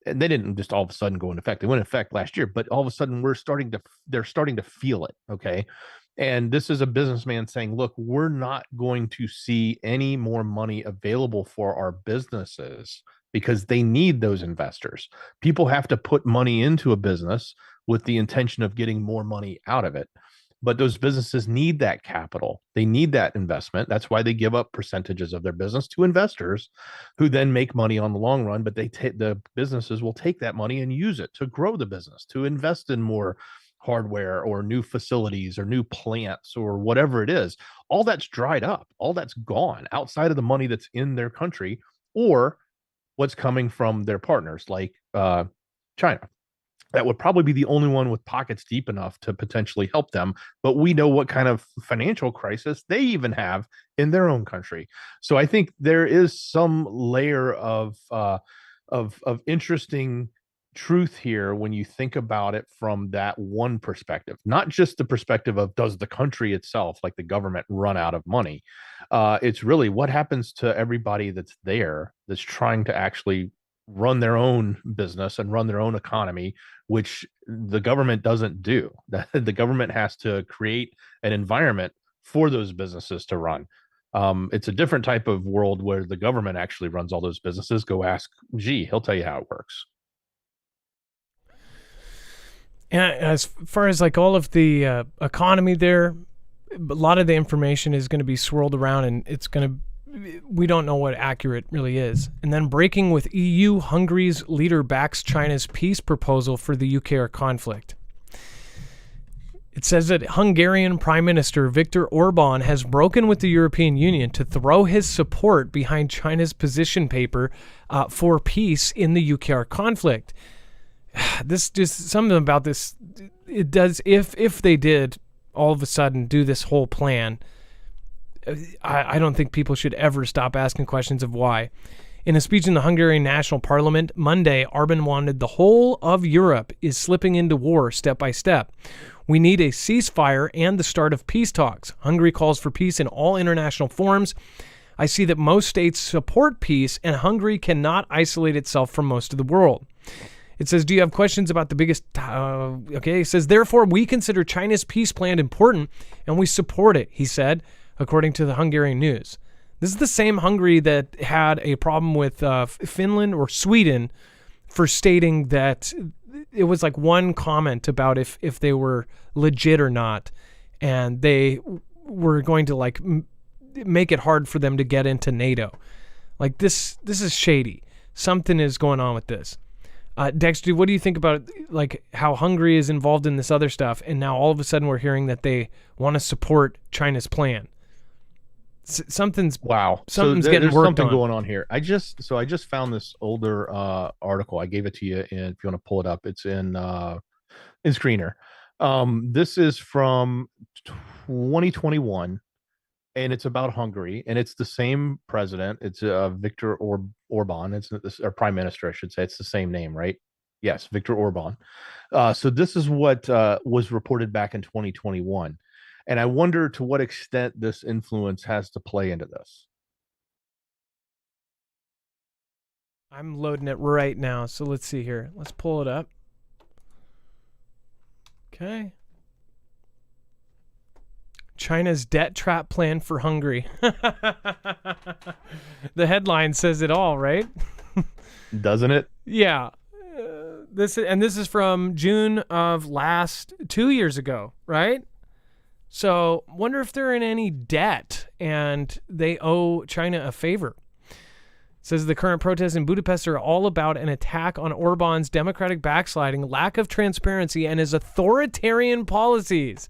and they didn't just all of a sudden go into effect. They went into effect last year, but all of a sudden they're starting to feel it. Okay. And this is a businessman saying, look, we're not going to see any more money available for our businesses because they need those investors. People have to put money into a business with the intention of getting more money out of it. But those businesses need that capital. They need that investment. That's why they give up percentages of their business to investors who then make money on the long run. But the businesses will take that money and use it to grow the business, to invest in more hardware or new facilities or new plants or whatever it is. All that's dried up. All that's gone outside of the money that's in their country or what's coming from their partners like China. That would probably be the only one with pockets deep enough to potentially help them. But we know what kind of financial crisis they even have in their own country. So I think there is some layer of interesting truth here when you think about it from that one perspective, not just the perspective of does the country itself, like the government, run out of money. It's really what happens to everybody that's there that's trying to actually run their own business and run their own economy, which the government doesn't do. The government has to create an environment for those businesses to run. It's a different type of world where the government actually runs all those businesses. Go ask Xi, he'll tell you how it works. And as far as like all of the economy there, a lot of the information is going to be swirled around, and we don't know what accurate really is. And then breaking with EU, Hungary's leader backs China's peace proposal for the UKR conflict. It says that Hungarian Prime Minister Viktor Orban has broken with the European Union to throw his support behind China's position paper for peace in the UKR conflict. This just something about this. It does if they did all of a sudden do this whole plan. I don't think people should ever stop asking questions of why. In a speech in the Hungarian National Parliament Monday, Orban wanted the whole of Europe is slipping into war step by step. We need a ceasefire and the start of peace talks. Hungary calls for peace in all international forums. I see that most states support peace, and Hungary cannot isolate itself from most of the world. It says, do you have questions about the biggest... Okay, it says, therefore, we consider China's peace plan important, and we support it, he said, according to the Hungarian news. This is the same Hungary that had a problem with Finland or Sweden for stating that it was like one comment about if they were legit or not, and they were going to like make it hard for them to get into NATO. Like this is shady. Something is going on with this. Dexter, what do you think about like how Hungary is involved in this other stuff, and now all of a sudden we're hearing that they want to support China's plan? Something's Something's getting there's worked something on. going on here. I just found this older article. I gave it to you, and if you want to pull it up, it's in Screener. This is from 2021, and it's about Hungary, and it's the same president. It's Viktor Orban. It's or prime minister, I should say. It's the same name, right? Yes, Viktor Orban. So this is what was reported back in 2021. And I wonder to what extent this influence has to play into this. I'm loading it right now, so let's see here. Let's pull it up. Okay. China's debt trap plan for Hungary. The headline says it all, right? Doesn't it? Yeah. This is from June of 2 years ago, right? So wonder if they're in any debt and they owe China a favor. It says the current protests in Budapest are all about an attack on Orban's democratic backsliding, lack of transparency, and his authoritarian policies.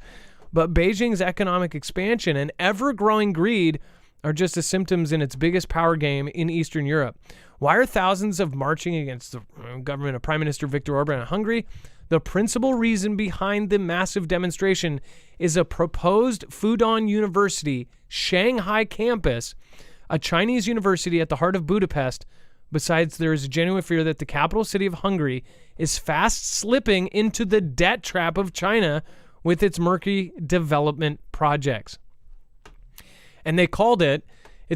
But Beijing's economic expansion and ever-growing greed are just as symptoms in its biggest power game in Eastern Europe. Why are thousands of marching against the government of Prime Minister Viktor Orban in Hungary? The principal reason behind the massive demonstration is a proposed Fudan University Shanghai campus, a Chinese university at the heart of Budapest. Besides, there is a genuine fear that the capital city of Hungary is fast slipping into the debt trap of China with its murky development projects. And they called it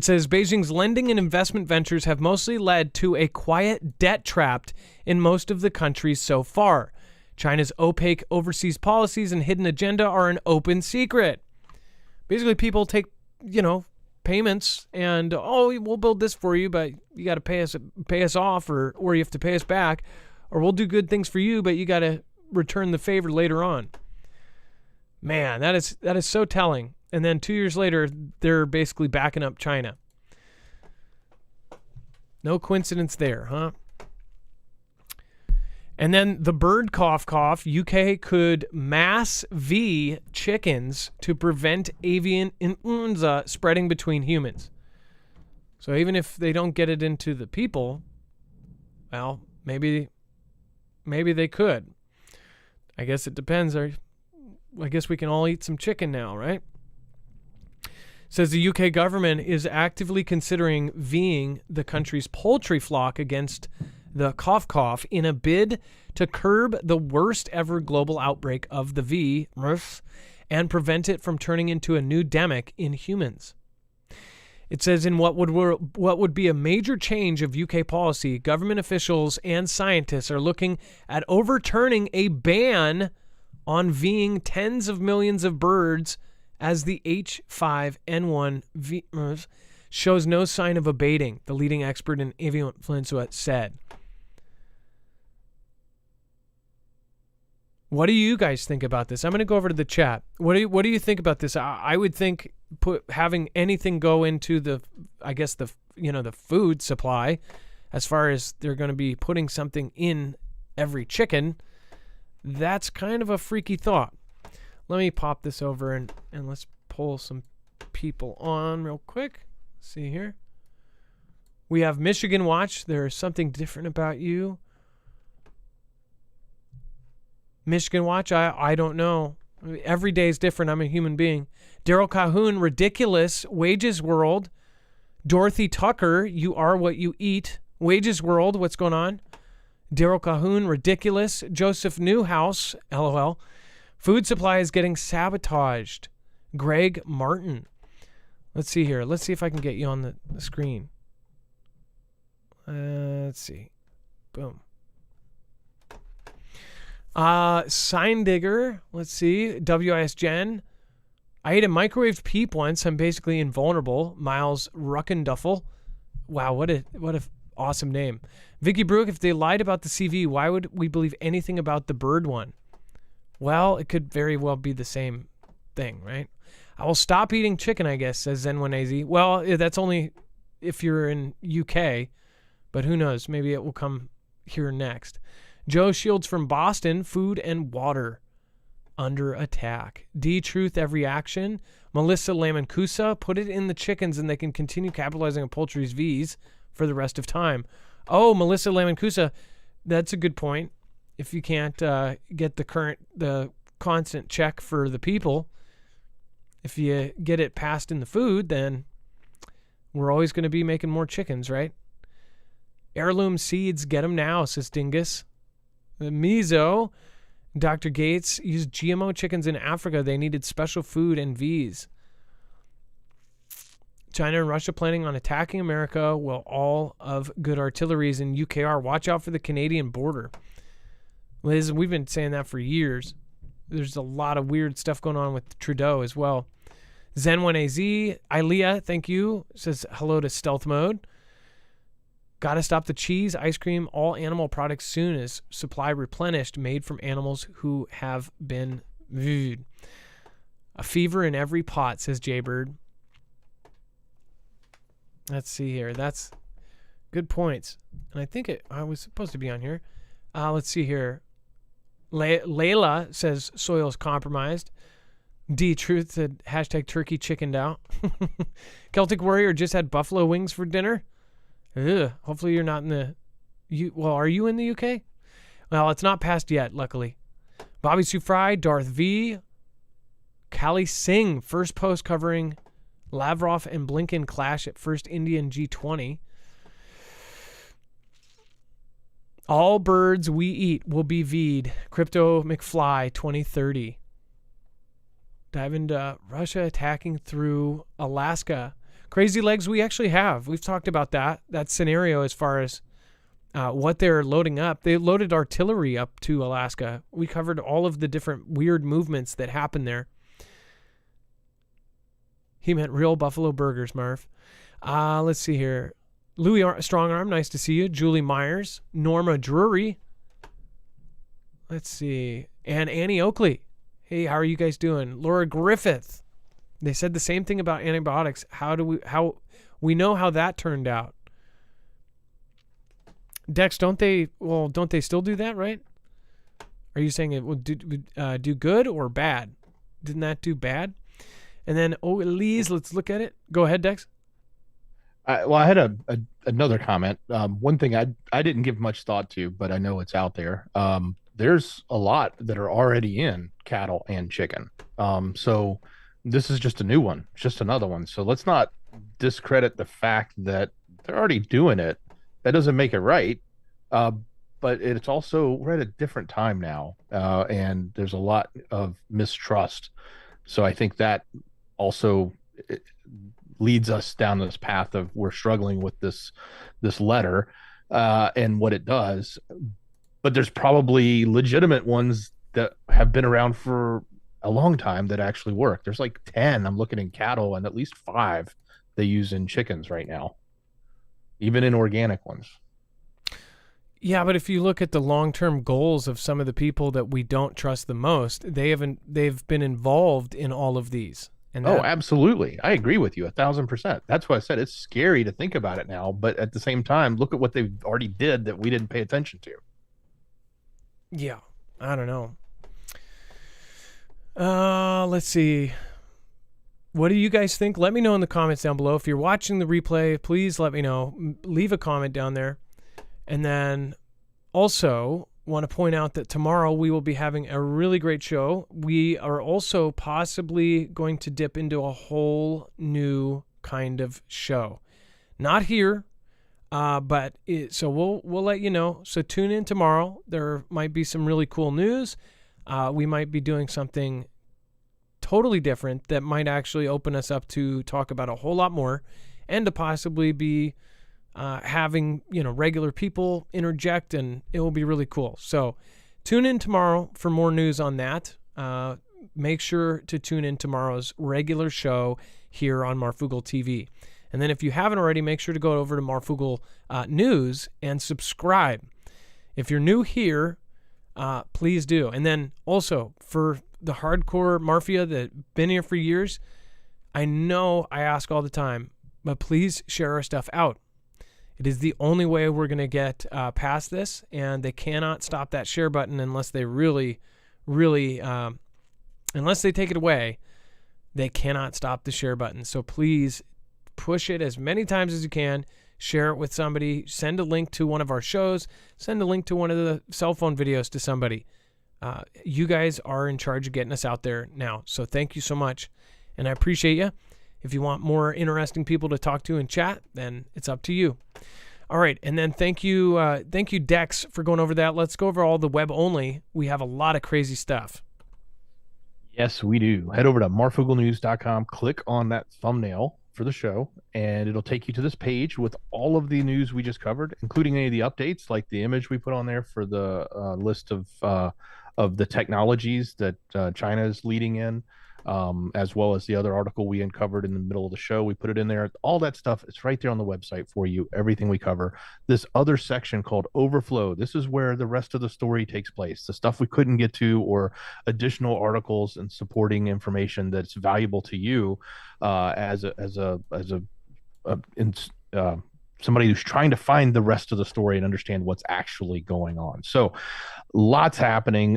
says Beijing's lending and investment ventures have mostly led to a quiet debt trap in most of the countries so far. China's opaque overseas policies and hidden agenda are an open secret. Basically, people take, payments and, we'll build this for you, but you got to pay us off, or you have to pay us back, or we'll do good things for you, but you got to return the favor later on. Man, that is so telling. And then 2 years later, they're basically backing up China. No coincidence there, huh? And then the bird cough. UK could mass V chickens to prevent avian influenza spreading between humans. So even if they don't get it into the people, well, maybe they could. I guess it depends. I guess we can all eat some chicken now, right? Says the UK government is actively considering Ving the country's poultry flock against the cough in a bid to curb the worst ever global outbreak of the V and prevent it from turning into a new demic in humans. It says in what would be a major change of UK policy, government officials and scientists are looking at overturning a ban on Ving tens of millions of birds as the H5N1 virus shows no sign of abating, the leading expert in avian influenza said. What do you guys think about this? I'm going to go over to the chat. What do you think about this? I would think having anything go into the food supply, as far as they're going to be putting something in every chicken, that's kind of a freaky thought. Let me pop this over and let's pull some people on real quick. Let's see here. We have Michigan Watch. There's something different about you. Michigan Watch, I don't know. Every day is different. I'm a human being. Daryl Calhoun, ridiculous. Wages World. Dorothy Tucker, you are what you eat. Wages World, what's going on? Daryl Calhoun, ridiculous. Joseph Newhouse, LOL. Food supply is getting sabotaged. Greg Martin. Let's see here. Let's see if I can get you on the screen. Let's see. Boom. Sign Digger. Let's see. WIS Gen. I ate a microwaved peep once. I'm basically invulnerable. Miles Ruckenduffel. Wow, what a awesome name. Vicky Brook, if they lied about the CV, why would we believe anything about the bird one? Well, it could very well be the same thing, right? I will stop eating chicken, I guess, says Zen1AZ. Well, that's only if you're in UK, but who knows? Maybe it will come here next. Joe Shields from Boston, food and water under attack. D-Truth, every action. Melissa Lamancusa, put it in the chickens and they can continue capitalizing on poultry's V's for the rest of time. Oh, Melissa Lamancusa, that's a good point. If you can't get the constant check for the people, if you get it passed in the food, then we're always going to be making more chickens, right? Heirloom seeds, get them now, says Dingus. Mizo, Dr. Gates used GMO chickens in Africa. They needed special food and V's. China and Russia planning on attacking America. Well, all of good artillery is in UKR. Watch out for the Canadian border. Liz, we've been saying that for years. There's a lot of weird stuff going on with Trudeau as well. Zen1AZ, Ilea, thank you, says hello to stealth mode. Gotta stop the cheese, ice cream, all animal products soon as supply replenished, made from animals who have been viewed. A fever in every pot, says Jaybird. Let's see here. That's good points. And I think I was supposed to be on here. Let's see here. Layla says soil's compromised. D-Truth said hashtag turkey chickened out. Celtic Warrior just had buffalo wings for dinner. Ugh, hopefully you're not in the... Well, are you in the UK? Well, it's not passed yet, luckily. Bobby Sue Fry, Darth V. Callie Singh, first post covering Lavrov and Blinken clash at first Indian G20. All birds we eat will be V'd. Crypto McFly 2030. Dive into Russia attacking through Alaska. Crazy legs we actually have. We've talked about that scenario as far as what they're loading up. They loaded artillery up to Alaska. We covered all of the different weird movements that happen there. He meant real buffalo burgers, Marv. Let's see here. Louis Strongarm, nice to see you. Julie Myers. Norma Drury. Let's see. And Annie Oakley. Hey, how are you guys doing? Laura Griffith. They said the same thing about antibiotics. How we know how that turned out? Dex, don't they still do that, right? Are you saying it would do good or bad? Didn't that do bad? And then, Elise, let's look at it. Go ahead, Dex. I had another comment. One thing I didn't give much thought to, but I know it's out there. There's a lot that are already in cattle and chicken. So this is just a new one, it's just another one. So let's not discredit the fact that they're already doing it. That doesn't make it right. Uh, but it's also we're at a different time now, and there's a lot of mistrust. So I think that also leads us down this path of we're struggling with this letter and what it does. But there's probably legitimate ones that have been around for a long time that actually work. There's like 10 I'm looking in cattle and at least 5 they use in chickens right now, even in organic ones. Yeah, but if you look at the long-term goals of some of the people that we don't trust the most, they've been involved in all of these. And Oh, absolutely. I agree with you 1,000%. That's why I said it's scary to think about it now, but at the same time, look at what they already did that we didn't pay attention to. yeah, I don't know. Let's see. What do you guys think? Let me know in the comments down below. If you're watching the replay, please let me know. Leave a comment down there. And then also want to point out that tomorrow we will be having a really great show. We are also possibly going to dip into a whole new kind of show. Not here, so we'll let you know. So tune in tomorrow. There might be some really cool news. We might be doing something totally different that might actually open us up to talk about a whole lot more, and to possibly be having regular people interject, and it will be really cool. So tune in tomorrow for more news on that. Make sure to tune in tomorrow's regular show here on Marfoogle TV. And then if you haven't already, make sure to go over to Marfoogle News and subscribe. If you're new here, please do. And then also for the hardcore Mafia that been here for years, I know I ask all the time, but please share our stuff out. It is the only way we're going to get past this, and they cannot stop that share button unless they really, unless they take it away. They cannot stop the share button. So please push it as many times as you can. Share it with somebody. Send a link to one of our shows. Send a link to one of the cell phone videos to somebody. You guys are in charge of getting us out there now. So thank you so much, and I appreciate you. If you want more interesting people to talk to and chat, then it's up to you. All right, and then thank you, Dex, for going over that. Let's go over all the web only. We have a lot of crazy stuff. Yes, we do. Head over to marfooglenews.com, click on that thumbnail for the show, and it'll take you to this page with all of the news we just covered, including any of the updates, like the image we put on there for the list of the technologies that China is leading in, as well as the other article we uncovered in the middle of the show. We put it in there. All that stuff is right there on the website for you, everything we cover. This other section called Overflow, this is where the rest of the story takes place, the stuff we couldn't get to, or additional articles and supporting information that's valuable to you somebody who's trying to find the rest of the story and understand what's actually going on. So lots happening.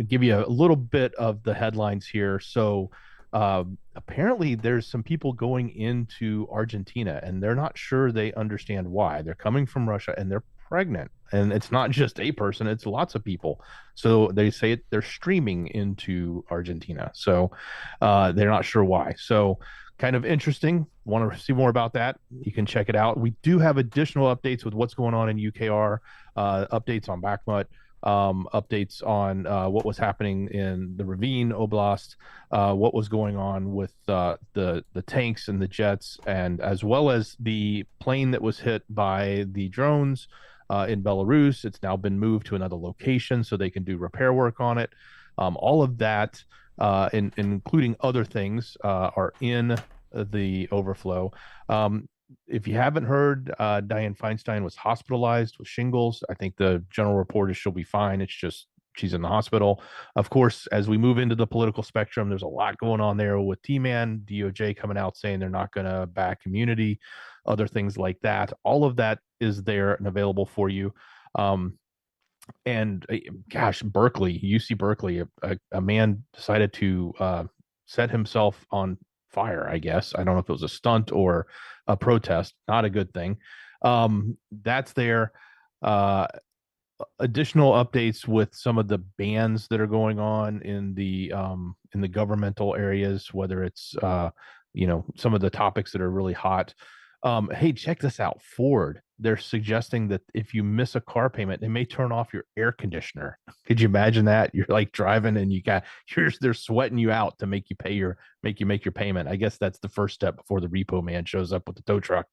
Give you a little bit of the headlines here. So apparently there's some people going into Argentina, and they're not sure they understand why. They're coming from Russia and they're pregnant, and it's not just a person, it's lots of people. So they say they're streaming into Argentina. So they're not sure why. So kind of interesting. Want to see more about that? You can check it out. We do have additional updates with what's going on in UKR, updates on Bakhmut, updates on what was happening in the Ravine Oblast, what was going on with the tanks and the jets, and as well as the plane that was hit by the drones in Belarus. It's now been moved to another location so they can do repair work on it. All of that, including other things, are in the overflow. If you haven't heard, Dianne Feinstein was hospitalized with shingles. I think the general report is she'll be fine. It's just she's in the hospital. Of course, as we move into the political spectrum, there's a lot going on there with T-Man, DOJ coming out saying they're not going to back immunity, other things like that. All of that is there and available for you. And gosh, Berkeley, UC Berkeley, a man decided to set himself on fire, I guess. I don't know if it was a stunt or a protest. Not a good thing. That's there. Additional updates with some of the bans that are going on in the governmental areas, whether it's some of the topics that are really hot. Hey, check this out. Ford, they're suggesting that if you miss a car payment, they may turn off your air conditioner. Could you imagine that? You're like driving and they're sweating you out to make you make your payment. I guess that's the first step before the repo man shows up with the tow truck.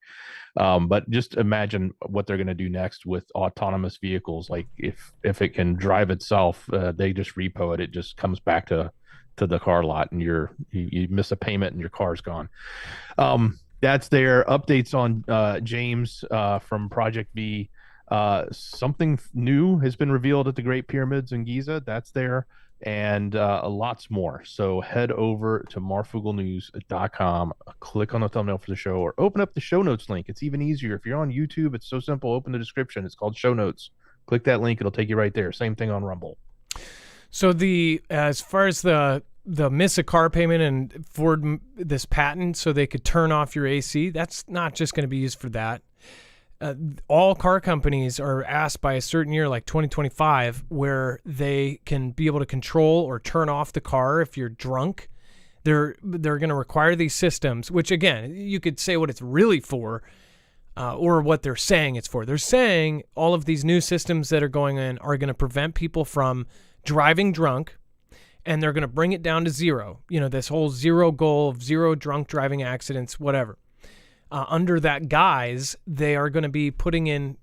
But just imagine what they're going to do next with autonomous vehicles. Like if it can drive itself, they just repo it. It just comes back to the car lot, and you miss a payment and your car's gone. That's there. Updates on James from Project V. Something new has been revealed at the Great Pyramids in Giza. That's there, and lots more. So head over to marfooglenews.com, click on the thumbnail for the show, or open up the show notes link. It's even easier. If you're on YouTube, it's so simple. Open the description. It's called show notes. Click that link. It'll take you right there. Same thing on Rumble. So as far as the miss a car payment and Ford this patent so they could turn off your AC, that's not just going to be used for that. All car companies are asked by a certain year, like 2025, where they can be able to control or turn off the car if you're drunk. They're going to require these systems, which again, you could say what it's really for, or what they're saying it's for. They're saying all of these new systems that are going in are going to prevent people from driving drunk, and they're going to bring it down to zero. This whole zero goal of zero drunk driving accidents, whatever. Under that guise, they are going to be putting in,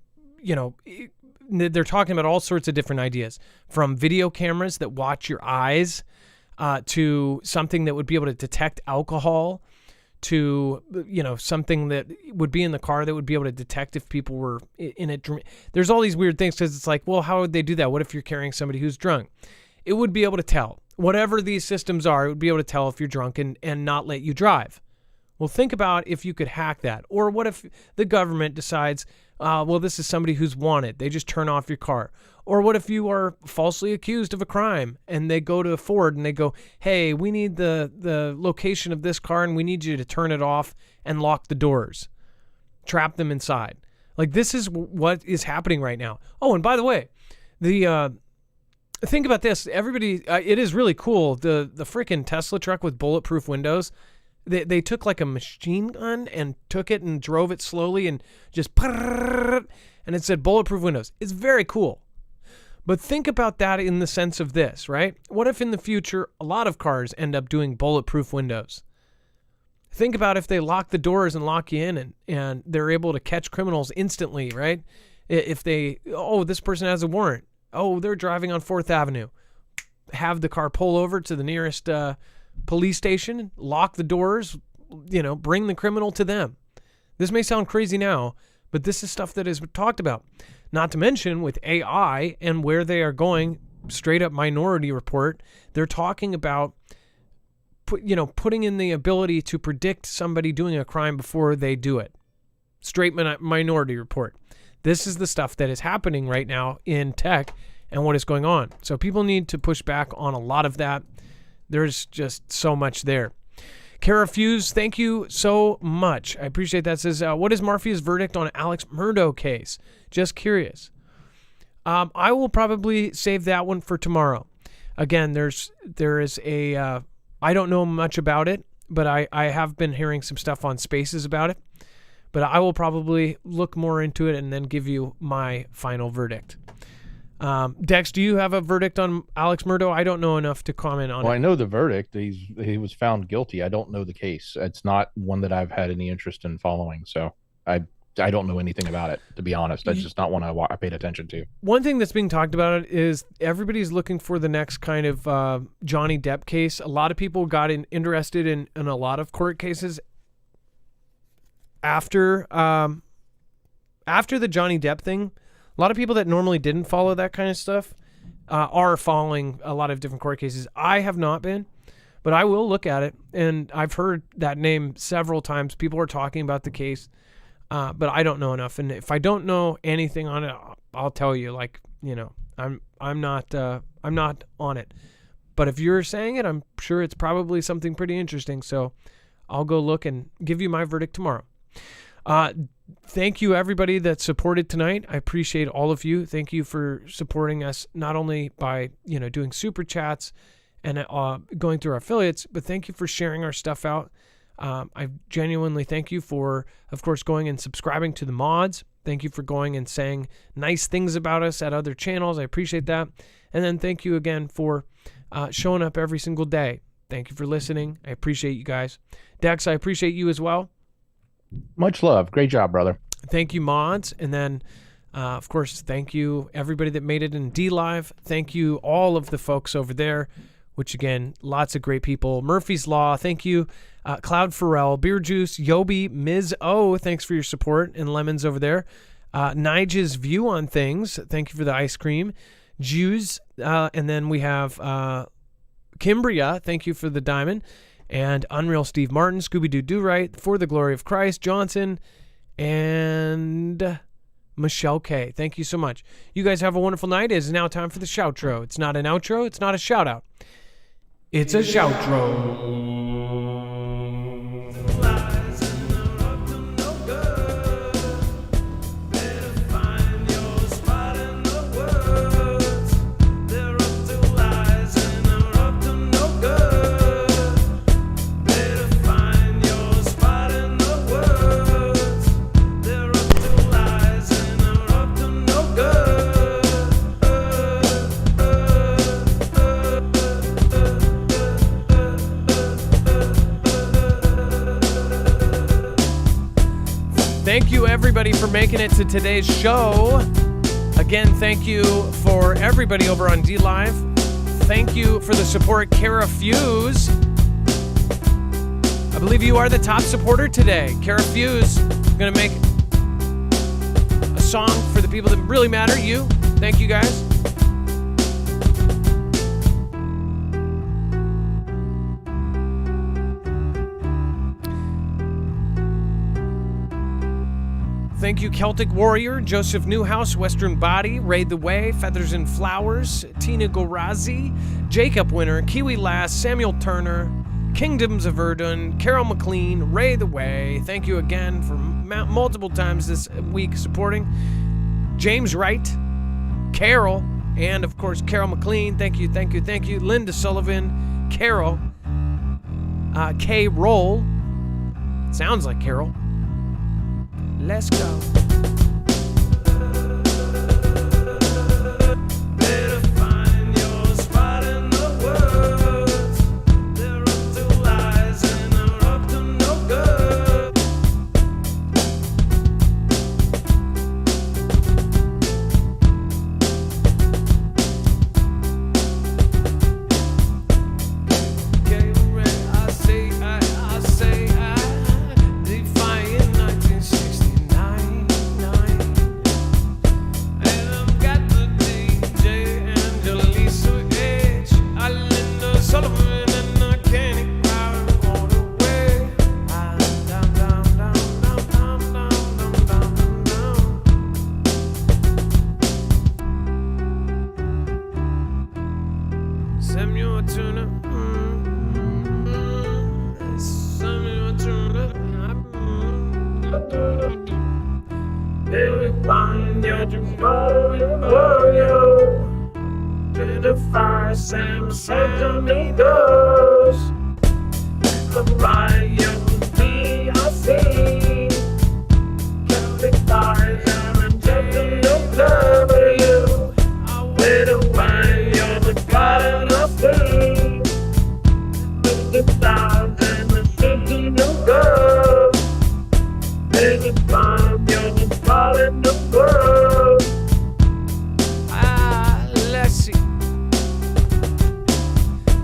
they're talking about all sorts of different ideas, from video cameras that watch your eyes to something that would be able to detect alcohol, to, something that would be in the car that would be able to detect if people were in it. There's all these weird things, because it's like, well, how would they do that? What if you're carrying somebody who's drunk? It would be able to tell. Whatever these systems are, it would be able to tell if you're drunk and not let you drive. Well, think about if you could hack that. Or what if the government decides, well, this is somebody who's wanted. They just turn off your car. Or what if you are falsely accused of a crime and they go to Ford and they go, hey, we need the location of this car and we need you to turn it off and lock the doors. Trap them inside. Like, this is what is happening right now. Oh, and by the way, think about this. Everybody, it is really cool. The freaking Tesla truck with bulletproof windows. They took like a machine gun and took it and drove it slowly and just and it said bulletproof windows. It's very cool. But think about that in the sense of this, right? What if in the future a lot of cars end up doing bulletproof windows? Think about if they lock the doors and lock you in and they're able to catch criminals instantly, right? If this person has a warrant. Oh, they're driving on 4th Avenue. Have the car pull over to the nearest police station, lock the doors, bring the criminal to them. This may sound crazy now, but this is stuff that is talked about. Not to mention with AI and where they are going, straight up Minority Report, they're talking about putting in the ability to predict somebody doing a crime before they do it. Straight Minority Report. This is the stuff that is happening right now in tech and what is going on. So people need to push back on a lot of that. There's just so much there. Kara Fuse, thank you so much. I appreciate that. Says, what is Marfia's verdict on Alex Murdo case? Just curious. I will probably save that one for tomorrow. Again, there is a, I don't know much about it, but I have been hearing some stuff on Spaces about it. But I will probably look more into it and then give you my final verdict. Dex, do you have a verdict on Alex Murdo? I don't know enough to comment on it. Well, I know the verdict. He was found guilty. I don't know the case. It's not one that I've had any interest in following. So I don't know anything about it, to be honest. That's just not one I paid attention to. One thing that's being talked about is everybody's looking for the next kind of Johnny Depp case. A lot of people got interested in a lot of court cases after the Johnny Depp thing. A lot of people that normally didn't follow that kind of stuff are following a lot of different court cases. I have not been, but I will look at it. And I've heard that name several times. People are talking about the case, but I don't know enough. And if I don't know anything on it, I'll tell you. Like, I'm not on it. But if you're saying it, I'm sure it's probably something pretty interesting. So I'll go look and give you my verdict tomorrow. Thank you, everybody that supported tonight. I appreciate all of you. Thank you for supporting us, not only by, doing super chats and going through our affiliates, but thank you for sharing our stuff out. I genuinely thank you for, of course, going and subscribing to the mods. Thank you for going and saying nice things about us at other channels. I appreciate that. And then thank you again for showing up every single day. Thank you for listening. I appreciate you guys. Dex, I appreciate you as well. Much love. Great job, brother. Thank you, mods. And then, of course, thank you, everybody that made it in D-Live. Thank you, all of the folks over there, which, again, lots of great people. Murphy's Law, thank you. Cloud Pharrell, Beer Juice, Yobi, Ms. O, thanks for your support. And Lemons over there. Nigel's View on Things, thank you for the ice cream. Jews, and then we have Kimbria, thank you for the diamond. And Unreal Steve Martin, Scooby-Doo Do-Right, For the Glory of Christ, Johnson, and Michelle K. Thank you so much. You guys have a wonderful night. It is now time for the shoutro. It's not an outro. It's not a shout-out. It's a shoutro. Thank you, everybody, for making it to today's show. Again, thank you for everybody over on D-Live. Thank you for the support, Kara Fuse. I believe you are the top supporter today. Kara Fuse, going to make a song for the people that really matter, you. Thank you, guys. Thank you, Celtic Warrior, Joseph Newhouse, Western Body, Raid the Way, Feathers and Flowers, Tina Gorazi, Jacob Winter, Kiwi Lass, Samuel Turner, Kingdoms of Erdun, Carol McLean, Ray the Way. Thank you again for multiple times this week supporting. James Wright, Carol, and of course, Carol McLean. Thank you, thank you, thank you. Linda Sullivan, Carol, K. Roll. Sounds like Carol. Let's go.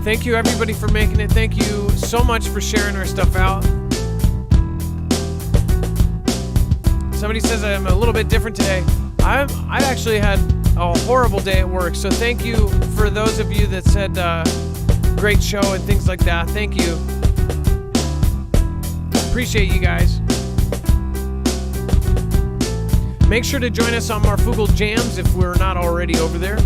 Thank you, everybody, for making it. Thank you so much for sharing our stuff out. Somebody says I'm a little bit different today. I actually had a horrible day at work, so thank you for those of you that said great show and things like that. Thank you. Appreciate you guys. Make sure to join us on Marfoogle Jams if we're not already over there.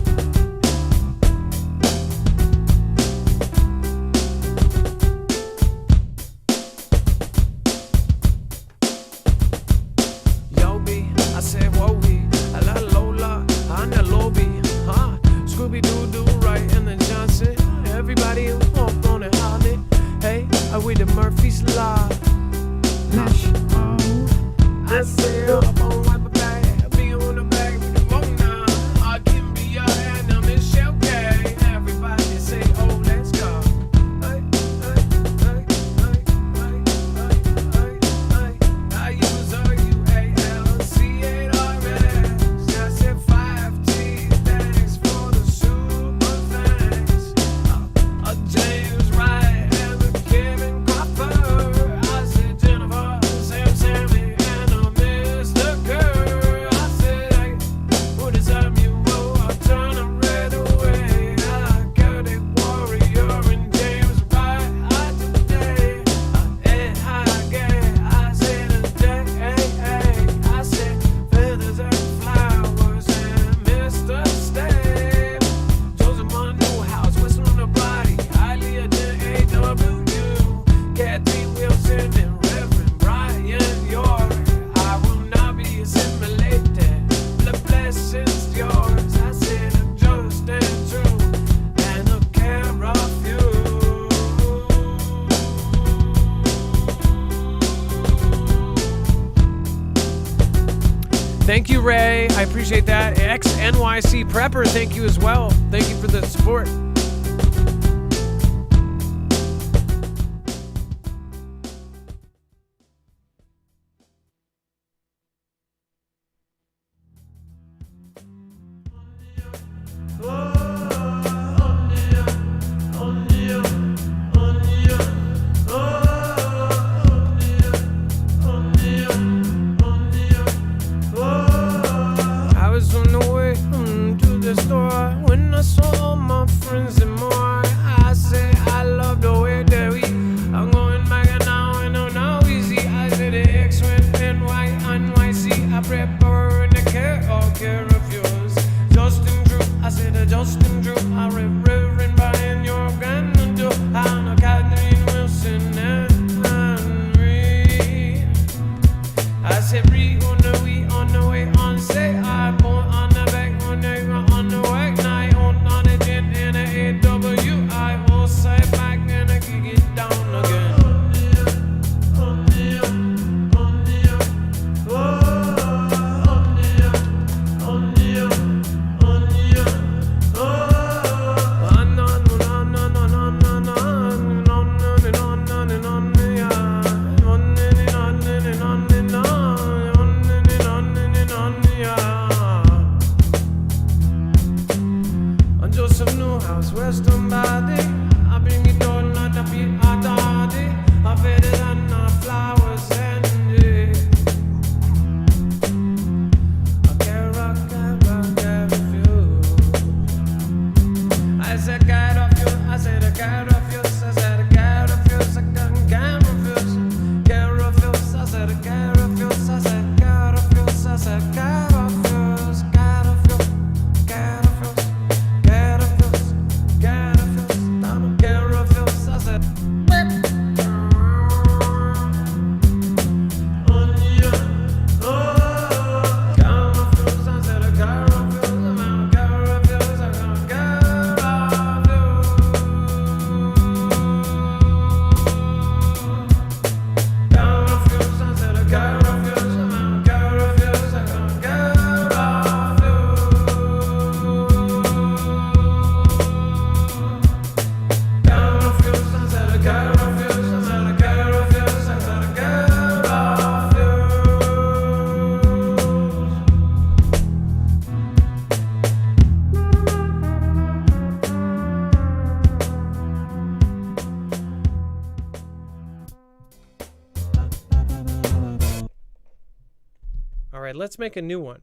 Thank you, Ray. I appreciate that. Ex-NYC Prepper, thank you as well. Thank you for the support. Let's make a new one.